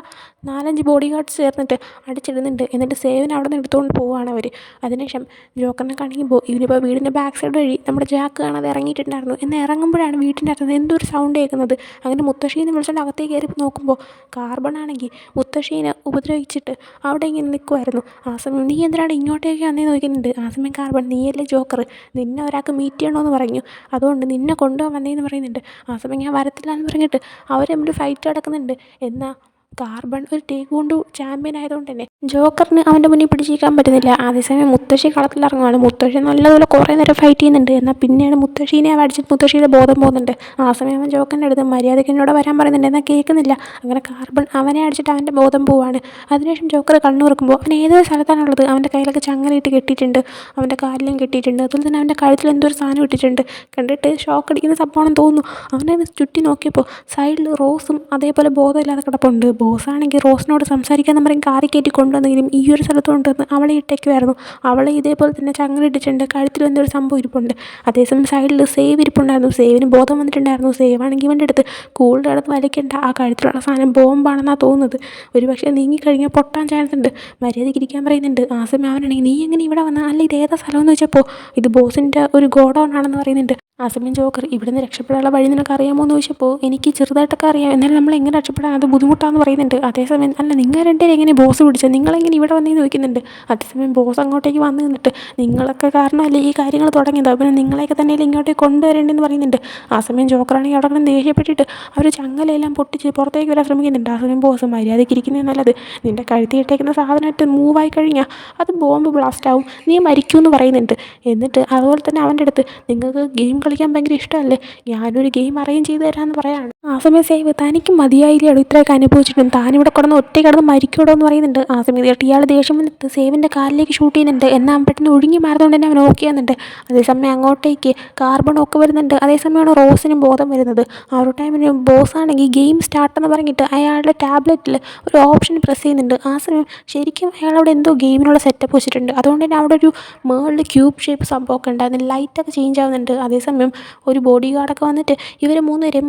4-5 ബോഡി ഗാർഡ്സ് ചേർന്നിട്ട് അടിച്ചിടുന്നുണ്ട്. എന്നിട്ട് സേവിനെ അവിടെ നിന്ന് എടുത്തുകൊണ്ട് പോവുകയാണ് അവർ. അതിനുശേഷം ജോക്കറിനെ കാണിക്കുമ്പോൾ ഇവനിപ്പോൾ വീടിൻ്റെ ബാക്ക് സൈഡ് വഴി നമ്മുടെ ജാക്ക് കാണാതെ ഇറങ്ങിയിട്ടുണ്ടായിരുന്നു. എന്നാൽ ഇറങ്ങുമ്പോഴാണ് വീട്ടിൻ്റെ അകത്ത് എന്തോ ഒരു സൗണ്ട് കേൾക്കുന്നത്. അങ്ങനെ മുത്തശ്ശീനെ വിളിച്ചുകൊണ്ട് അകത്തേക്ക് കയറി നോക്കുമ്പോൾ കാർബൺ ആണെങ്കിൽ മുത്തശ്ശീനെ ഉപദ്രവിച്ചിട്ട് അവിടെ ഇങ്ങനെ നിൽക്കുമായിരുന്നു. ആ സമയം നീ എന്തിനാണ് ഇങ്ങോട്ടേക്ക് വന്നേ നോക്കുന്നുണ്ട്. ആ സമയം കാർബൺ നീയല്ലേ ജോക്കർ, നിന്നെ ഒരാൾക്ക് മീറ്റ് ചെയ്യണമെന്ന് പറഞ്ഞു, അതുകൊണ്ട് നിന്നെ കൊണ്ടുപോകാൻ വന്നേന്ന് പറയുന്നുണ്ട്. ആ സമയം ഞാൻ വരത്തില്ല എന്ന് പറഞ്ഞിട്ട് അവർ തമ്മിൽ ഫൈറ്റ് നടക്കുന്നുണ്ട്. എന്നാൽ കാർബൺ ഒരു ടേക്വോണ്ടോ ചാമ്പ്യൻ ആയതുകൊണ്ട് തന്നെ ജോക്കറിന് അവൻ്റെ മുന്നിൽ പിടിച്ചിരിക്കാൻ പറ്റുന്നില്ല. അതേസമയം മുത്തശ്ശി കളത്തിലിറങ്ങുവാണ്. മുത്തശ്ശി നല്ലതുപോലെ കുറേ നേരം ഫൈറ്റ് ചെയ്യുന്നുണ്ട്. എന്നാൽ പിന്നെയാണ് മുത്തശ്ശീനെ അടിച്ചിട്ട് മുത്തശ്ശിയുടെ ബോധം പോകുന്നുണ്ട്. ആ സമയം അവൻ ജോക്കറിൻ്റെ അടുത്ത് മര്യാദയ്ക്ക് എന്നോട് വരാൻ പറയുന്നുണ്ട്. എന്നാൽ കേൾക്കുന്നില്ല. അങ്ങനെ കാർബൺ അവനെ അടിച്ചിട്ട് അവൻ്റെ ബോധം പോവാണ്. അതിനുശേഷം ജോക്കർ കണ്ണു തുറക്കുമ്പോൾ അവൻ ഏതൊരു സ്ഥലത്താണുള്ളത്. അവൻ്റെ കയ്യിലൊക്കെ ചങ്ങലയിട്ട് കെട്ടിയിട്ടുണ്ട്, അവൻ്റെ കാലിലും കെട്ടിയിട്ടുണ്ട്. അതുപോലെ തന്നെ അവൻ്റെ കഴുത്തിൽ എന്തോ ഒരു സാധനം ഇട്ടിട്ടുണ്ട്. കണ്ടിട്ട് ഷോക്ക് അടിക്കുന്ന സംഭവമാണെന്ന് തോന്നുന്നു. അവനെ ചുറ്റി നോക്കിയപ്പോൾ സൈഡിൽ റോസും അതേപോലെ ബോധമില്ലാതെ കിടപ്പുണ്ട്. ബോസാണെങ്കിൽ റോസിനോട് സംസാരിക്കാമെന്ന് പറയും കാറി കയറ്റി കൊണ്ടുവന്നെങ്കിലും ഈ ഒരു സ്ഥലത്ത് കൊണ്ടുവന്ന് അവളെ ഇട്ടേക്കുമായിരുന്നു. അവളെ ഇതേപോലെ തന്നെ ചങ്ങലിട്ടിട്ടുണ്ട്, കഴുത്തിൽ എന്തൊരു സംഭവം ഇരിപ്പുണ്ട്. അതേസമയം സൈഡിൽ സേവ് ഇരിപ്പുണ്ടായിരുന്നു. സേവിന് ബോധം വന്നിട്ടുണ്ടായിരുന്നു. സേവാണെങ്കിൽ ഇവൻ്റെ അടുത്ത് കൂടുതൽ കിടന്ന് വലിക്കേണ്ട, ആ കഴുത്തിലുള്ള സാധനം ബോംബാണെന്നാണ് തോന്നുന്നത്, ഒരു പക്ഷേ നീങ്ങിക്കഴിഞ്ഞാൽ പൊട്ടാൻ ചാൻസ് ഉണ്ട്, മര്യാദയ്ക്ക് ഇരിക്കാൻ പറയുന്നുണ്ട്. ആ സമയം അവനാണെങ്കിൽ നീ എങ്ങനെ ഇവിടെ വന്നാൽ, അല്ല ഇത് ഏതാ സ്ഥലമെന്ന് വെച്ചപ്പോൾ ഇത് ബോസിൻ്റെ ഒരു ഗോഡൗൺ ആണെന്ന് പറയുന്നുണ്ട്. ആ സമയം ജോക്കർ ഇവിടെ നിന്ന് രക്ഷപ്പെടാനുള്ള വഴി നിനക്ക് അറിയാമോ എന്ന് ചോദിച്ചപ്പോൾ എനിക്ക് ചെറുതായിട്ടൊക്കെ അറിയാം, എന്നാലും നമ്മൾ എങ്ങനെ രക്ഷപ്പെടാൻ അത് ബുദ്ധിമുട്ടാണെന്ന് പറയുന്നുണ്ട്. അതേസമയം അല്ല നിങ്ങൾ രണ്ടുപേരും എങ്ങനെ ബോസ് പിടിച്ചത്, നിങ്ങളെങ്ങനെ ഇവിടെ വന്നേന്ന് ചോദിക്കുന്നുണ്ട്. അതേസമയം ബോസ് അങ്ങോട്ടേക്ക് വന്ന് നിന്നിട്ട് നിങ്ങളൊക്കെ കാരണമല്ലേ ഈ കാര്യങ്ങൾ തുടങ്ങിയത്, പിന്നെ നിങ്ങളെയൊക്കെ തന്നെ ഇങ്ങോട്ടേക്ക് കൊണ്ടുവരേണ്ടെന്ന് പറയുന്നുണ്ട്. ആ സമയം ജോക്കറാണെങ്കിൽ അവിടെ നിന്ന് ദേഷ്യപ്പെട്ടിട്ട് അവർ ചങ്ങലയെല്ലാം പൊട്ടിച്ച് പുറത്തേക്ക് വരാൻ ശ്രമിക്കുന്നുണ്ട്. ആ സമയം ബോസ് മര്യാദയ്ക്ക് ഇരിക്കുന്നത് നല്ലത്, നിൻ്റെ കഴുത്തിയിട്ടേക്കുന്ന സാധനമായിട്ട് മൂവായി കഴിഞ്ഞാൽ അത് ബോംബ് ബ്ലാസ്റ്റ് ആവും, നീ മരിക്കുമെന്ന് പറയുന്നുണ്ട്. എന്നിട്ട് അതുപോലെ തന്നെ അവൻ്റെ അടുത്ത് നിങ്ങൾക്ക് ഗെയിം കളിക്കാൻ ഭയങ്കര ഇഷ്ടമല്ലേ, ഞാനൊരു ഗെയിം അറേഞ്ച് ചെയ്ത് തരാമെന്ന് പറയാണ്. ആ സമയം സേവ് തനിക്ക് മതിയായില്ലയോ ഇത്രയൊക്കെ അനുഭവിച്ചിട്ടും താനിവിടെ കിടന്ന് ഒറ്റ കിടന്ന് മരിക്കൂടോ എന്ന് പറയുന്നുണ്ട്. ആ സമയത്ത് ഇയാൾ ദേഷ്യം വന്നിട്ട് സേവിൻ്റെ കാലിലേക്ക് ഷൂട്ട് ചെയ്യുന്നുണ്ട്. എന്നാൽ അവൻ പെട്ടെന്ന് ഒഴുങ്ങി മാറുന്നതുകൊണ്ട് തന്നെ അവൻ ഓക്കെ ചെയ്യുന്നുണ്ട്. അതേസമയം അങ്ങോട്ടേക്ക് കാർബൺ ഒക്കെ വരുന്നുണ്ട്. അതേസമയമാണ് റോസിനും ബോധം വരുന്നത്. ആ ഒരു ടൈമിന് ബോസാണെങ്കിൽ ഗെയിം സ്റ്റാർട്ടെന്ന് പറഞ്ഞിട്ട് അയാളുടെ ടാബ്ലറ്റിൽ ഒരു ഓപ്ഷൻ പ്രസ് ചെയ്യുന്നുണ്ട്. ആ സമയം ശരിക്കും അയാളവിടെ എന്തോ ഗെയിമിനുള്ള സെറ്റപ്പ് വെച്ചിട്ടുണ്ട്. അതുകൊണ്ട് തന്നെ അവിടെ ഒരു മേളിൽ ക്യൂബ് ഷേപ്പ് സംഭവമൊക്കെ ഉണ്ട്, അതിന് ലൈറ്റൊക്കെ ചേഞ്ച് ആവുന്നുണ്ട്. അതേസമയം ഒരു ബോഡി ഗാർഡൊക്കെ വന്നിട്ട് ഇവർ മൂന്നുപേരും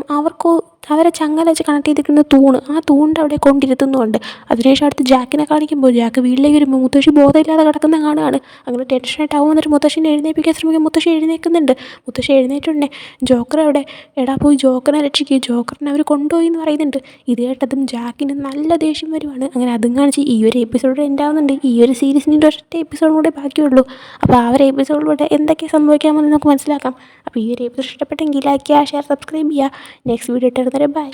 അവരെ ചങ്ങല വെച്ച് കണക്ട് ചെയ്തിരിക്കുന്ന തൂണ്, ആ തൂണിൻ്റെ അവിടെ കൊണ്ടിരുത്തുന്നുണ്ട്. അതിനുശേഷം അടുത്ത് ജാക്കിനെ കാണിക്കുമ്പോൾ ജാക്ക് വീട്ടിലേക്ക് വരുമ്പോൾ മുത്തശ്ശി ബോധമില്ലാതെ കിടക്കുന്ന കാണുകയാണ്. അങ്ങനെ ടെൻഷനായിട്ട് ആവും. എന്നിട്ട് മുത്തശ്ശിനെ എഴുന്നേൽപ്പിക്കാൻ ശ്രമിക്കും. മുത്തശ്ശി എഴുന്നേൽക്കുന്നുണ്ട്. മുത്തശ്ശി എഴുന്നേറ്റുണ്ടേ ജോക്കർ അവിടെ എടാ പോയി ജോക്കറിനെ രക്ഷിക്കുക, ജോക്കറിനെ അവർ കൊണ്ടുപോയി എന്ന് പറയുന്നുണ്ട്. ഇത് കേട്ടതും ജാക്കിന് നല്ല ദേഷ്യം വരുവാണ്. അങ്ങനെ അതും കാണിച്ച് ഈ ഒരു എപ്പിസോഡ് എൻഡ് ആവുന്നുണ്ട്. ഈ ഒരു സീരീസിൻ്റെ ഒറ്റ എപ്പിസോഡും കൂടെ ബാക്കിയുള്ളൂ. അപ്പോൾ ആ ഒരു എപ്പിസോഡിലൂടെ എന്തൊക്കെ സംഭവിക്കാമെന്ന് നമുക്ക് മനസ്സിലാക്കാം. അപ്പോൾ ഈ ഒരു എപ്പിസോഡ് ഇഷ്ടപ്പെട്ടെങ്കിൽ ലൈക്ക് ചെയ്യുക, ഷെയർ, സബ്സ്ക്രൈബ് ചെയ്യുക. നെക്സ്റ്റ് വീഡിയോ ഇട്ടുതരുന്നവരെ ബൈ.